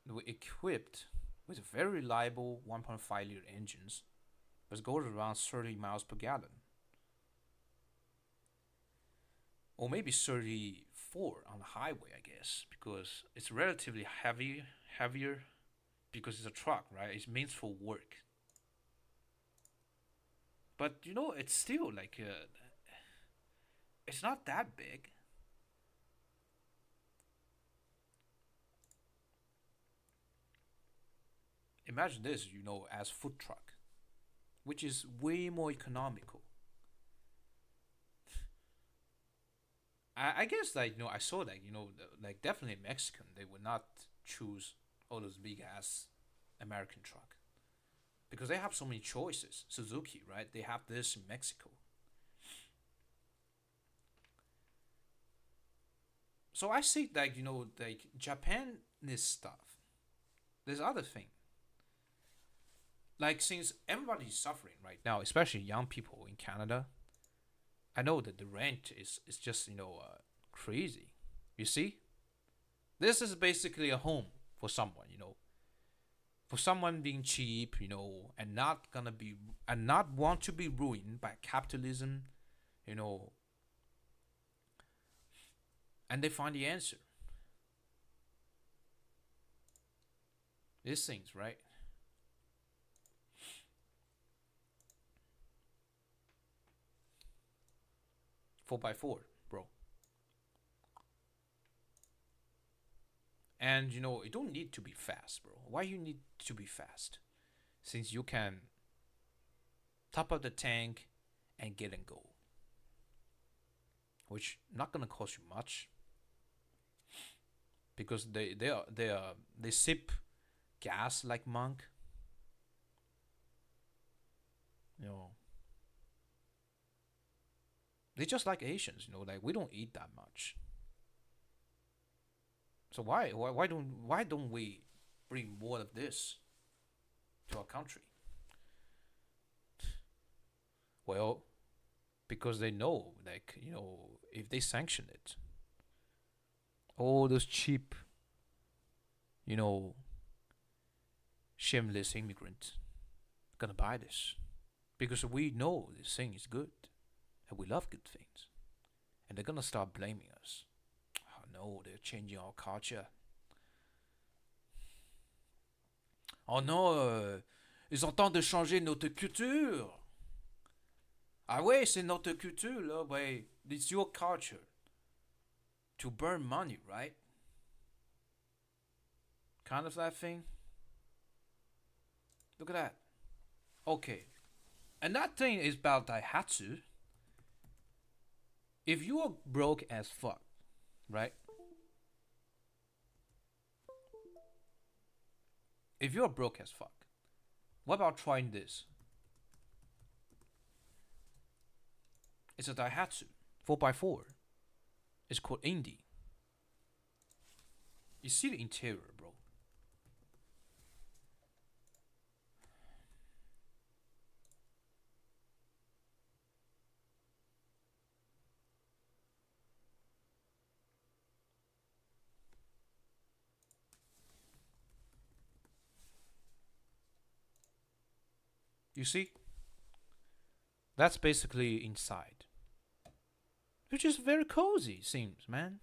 were equipped with very reliable 1.5 liter engines, but goes around 30 miles per gallon. Or maybe 34 on the highway, I guess, because it's relatively heavier, because it's a truck, right? It's meant for work. But it's still like it's not that big. Imagine this, as food truck, which is way more economical. I guess I saw that like definitely Mexican they would not choose all those big ass American truck because they have so many choices. Suzuki, right? They have this in Mexico. So I see like like Japan this stuff. There's other thing. Like since everybody's suffering right now, especially young people in Canada, I know that the rent is just crazy. You see, this is basically a home for someone. For someone being cheap, and not want to be ruined by capitalism, and they find the answer. These things, right? Four by four, bro. And you don't need to be fast, bro. Why you need to be fast? Since you can top up the tank, and get and go. Which not gonna cost you much because they sip gas like monk. You know, they just like Asians. You know, like we don't eat that much. So why don't we bring more of this to our country? Well, because they know, like, you know, if they sanction it, all those cheap, you know, shameless immigrants gonna buy this because we know this thing is good and we love good things, and they're gonna start blaming us. Oh no, they're changing our culture. Oh non, ils ont tenté de changer notre culture. Ah ouais, c'est notre culture là, ouais. It's your culture to burn money, right? Kind of that thing. Look at that. Okay. And that thing is about Daihatsu. If you are broke as fuck, right? If you're broke as fuck, what about trying this? It's a Daihatsu 4x4. It's called Indie. You see the interior, bro. You see? That's basically inside. Which is very cozy, seems, man.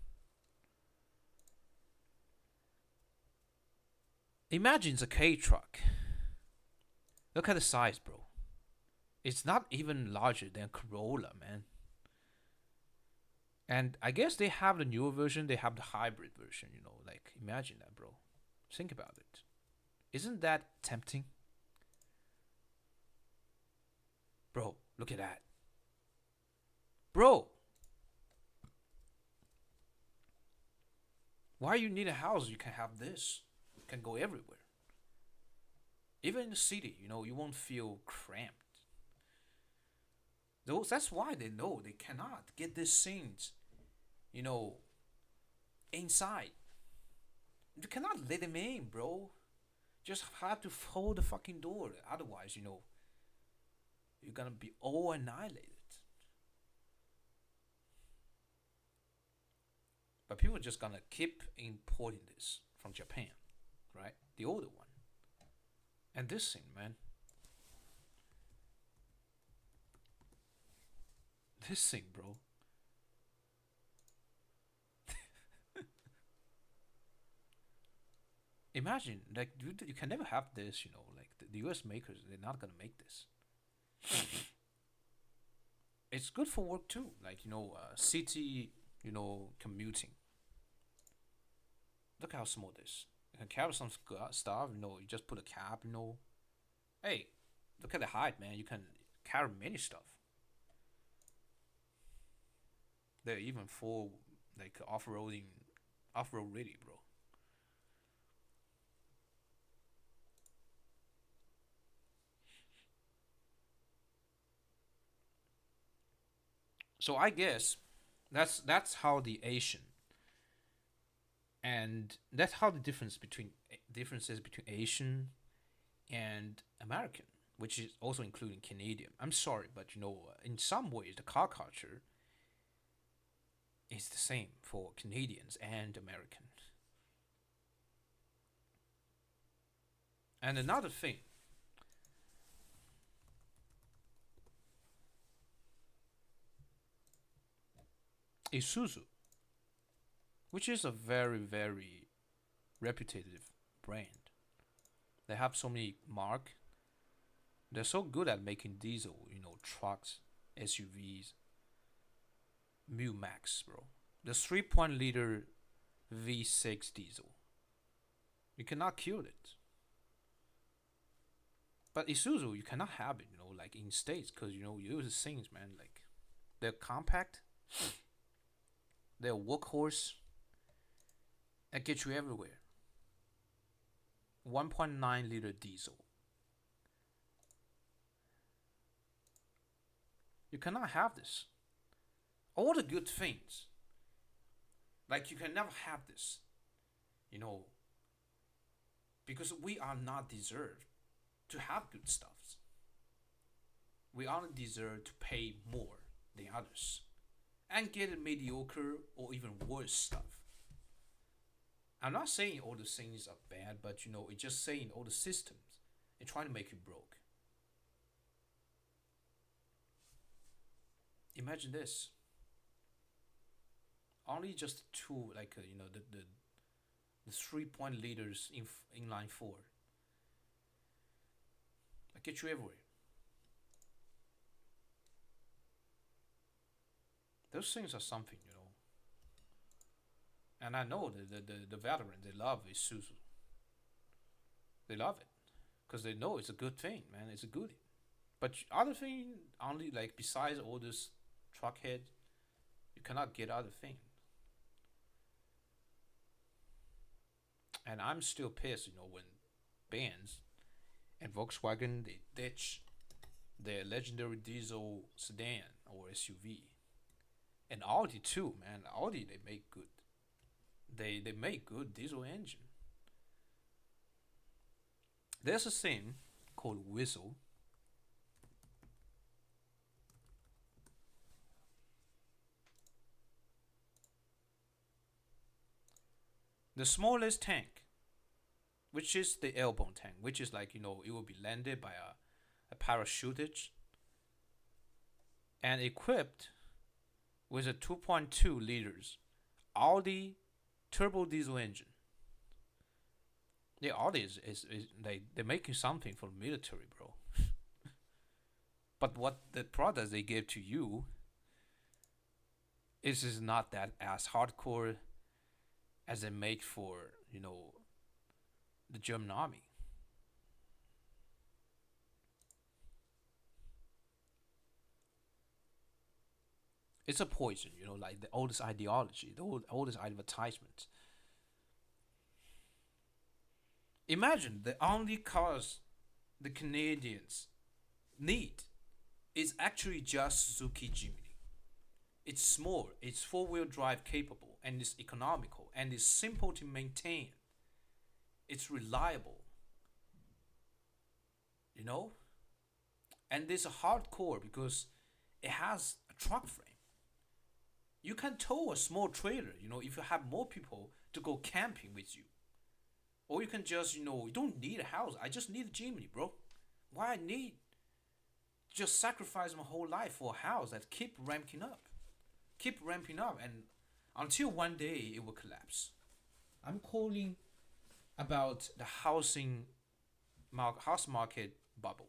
Imagine it's a K truck. Look at the size, bro. It's not even larger than Corolla, man. And I guess they have the newer version, they have the hybrid version, you know. Like, imagine that, bro. Think about it. Isn't that tempting? Bro, look at that. Bro! Why you need a house? You can have this. You can go everywhere. Even in the city, you know, you won't feel cramped. That's why they know they cannot get these things, you know, inside. You cannot let them in, bro. Just have to hold the fucking door. Otherwise, you know, you're gonna be all annihilated. But people are just gonna keep importing this from Japan, right? The older one. And this thing, man. This thing, bro. Imagine, like, you can never have this, you know, like the US makers, they're not gonna make this. It's good for work too, like, you know, city, you know, commuting. Look how small this. You can carry some stuff, you know, you just put a cap, you know. Hey, look at the height, man. You can carry many stuff. They're even full, like, off-road ready, bro. So I guess that's how the Asian, and that's how the differences between Asian and American, which is also including Canadian. I'm sorry, but you know, in some ways, the car culture is the same for Canadians and Americans. And another thing, Isuzu, which is a very, very reputative brand. They have so many mark. They're so good at making diesel, you know, trucks, SUVs, Mu Max, bro. The 3.0 liter V6 diesel. You cannot kill it. But Isuzu, you cannot have it, you know. like in states, because you use things, man, like they're compact, they're workhorse, that get you everywhere. 1.9 liter diesel. You cannot have this. All the good things, like you can never have this, you know, because we are not deserved to have good stuffs. We aren't deserved to pay more than others and get mediocre or even worse stuff. I'm not saying all the things are bad, but it's just saying all the systems are trying to make you broke. Imagine this. Only just two, like the 3 liters in inline four. I get you everywhere. Those things are something, And I know the veterans, they love Isuzu. They love it because they know it's a good thing, man. It's a goodie. But other thing, only like besides all this truck head, you cannot get other things. And I'm still pissed, when Benz and Volkswagen, they ditch their legendary diesel sedan or SUV. And Audi too, man. Audi, they make good. They make good diesel engine. There's a thing called whistle. The smallest tank, which is the airborne tank, which is like, it will be landed by a parachutage and equipped with a 2.2 liters Audi turbo diesel engine. Yeah, Audi is they're making something for the military, bro. But what the product they give to you is not that as hardcore as they make for, the German army. It's a poison, like the oldest ideology, the oldest advertisement. Imagine the only cars the Canadians need is actually just Suzuki Jimny. It's small, it's four-wheel drive capable, and it's economical, and it's simple to maintain. It's reliable, and it's a hardcore because it has a truck frame. You can tow a small trailer, if you have more people to go camping with you. Or you can just, you don't need a house. I just need a Jimny, bro. Why I need just sacrifice my whole life for a house that keep ramping up. Keep ramping up, and until one day it will collapse. I'm calling about the house market bubble.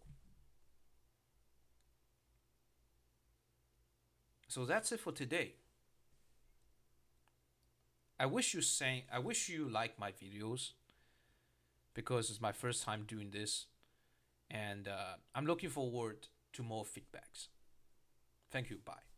So that's it for today. I wish you like my videos because it's my first time doing this, and I'm looking forward to more feedbacks. Thank you. Bye.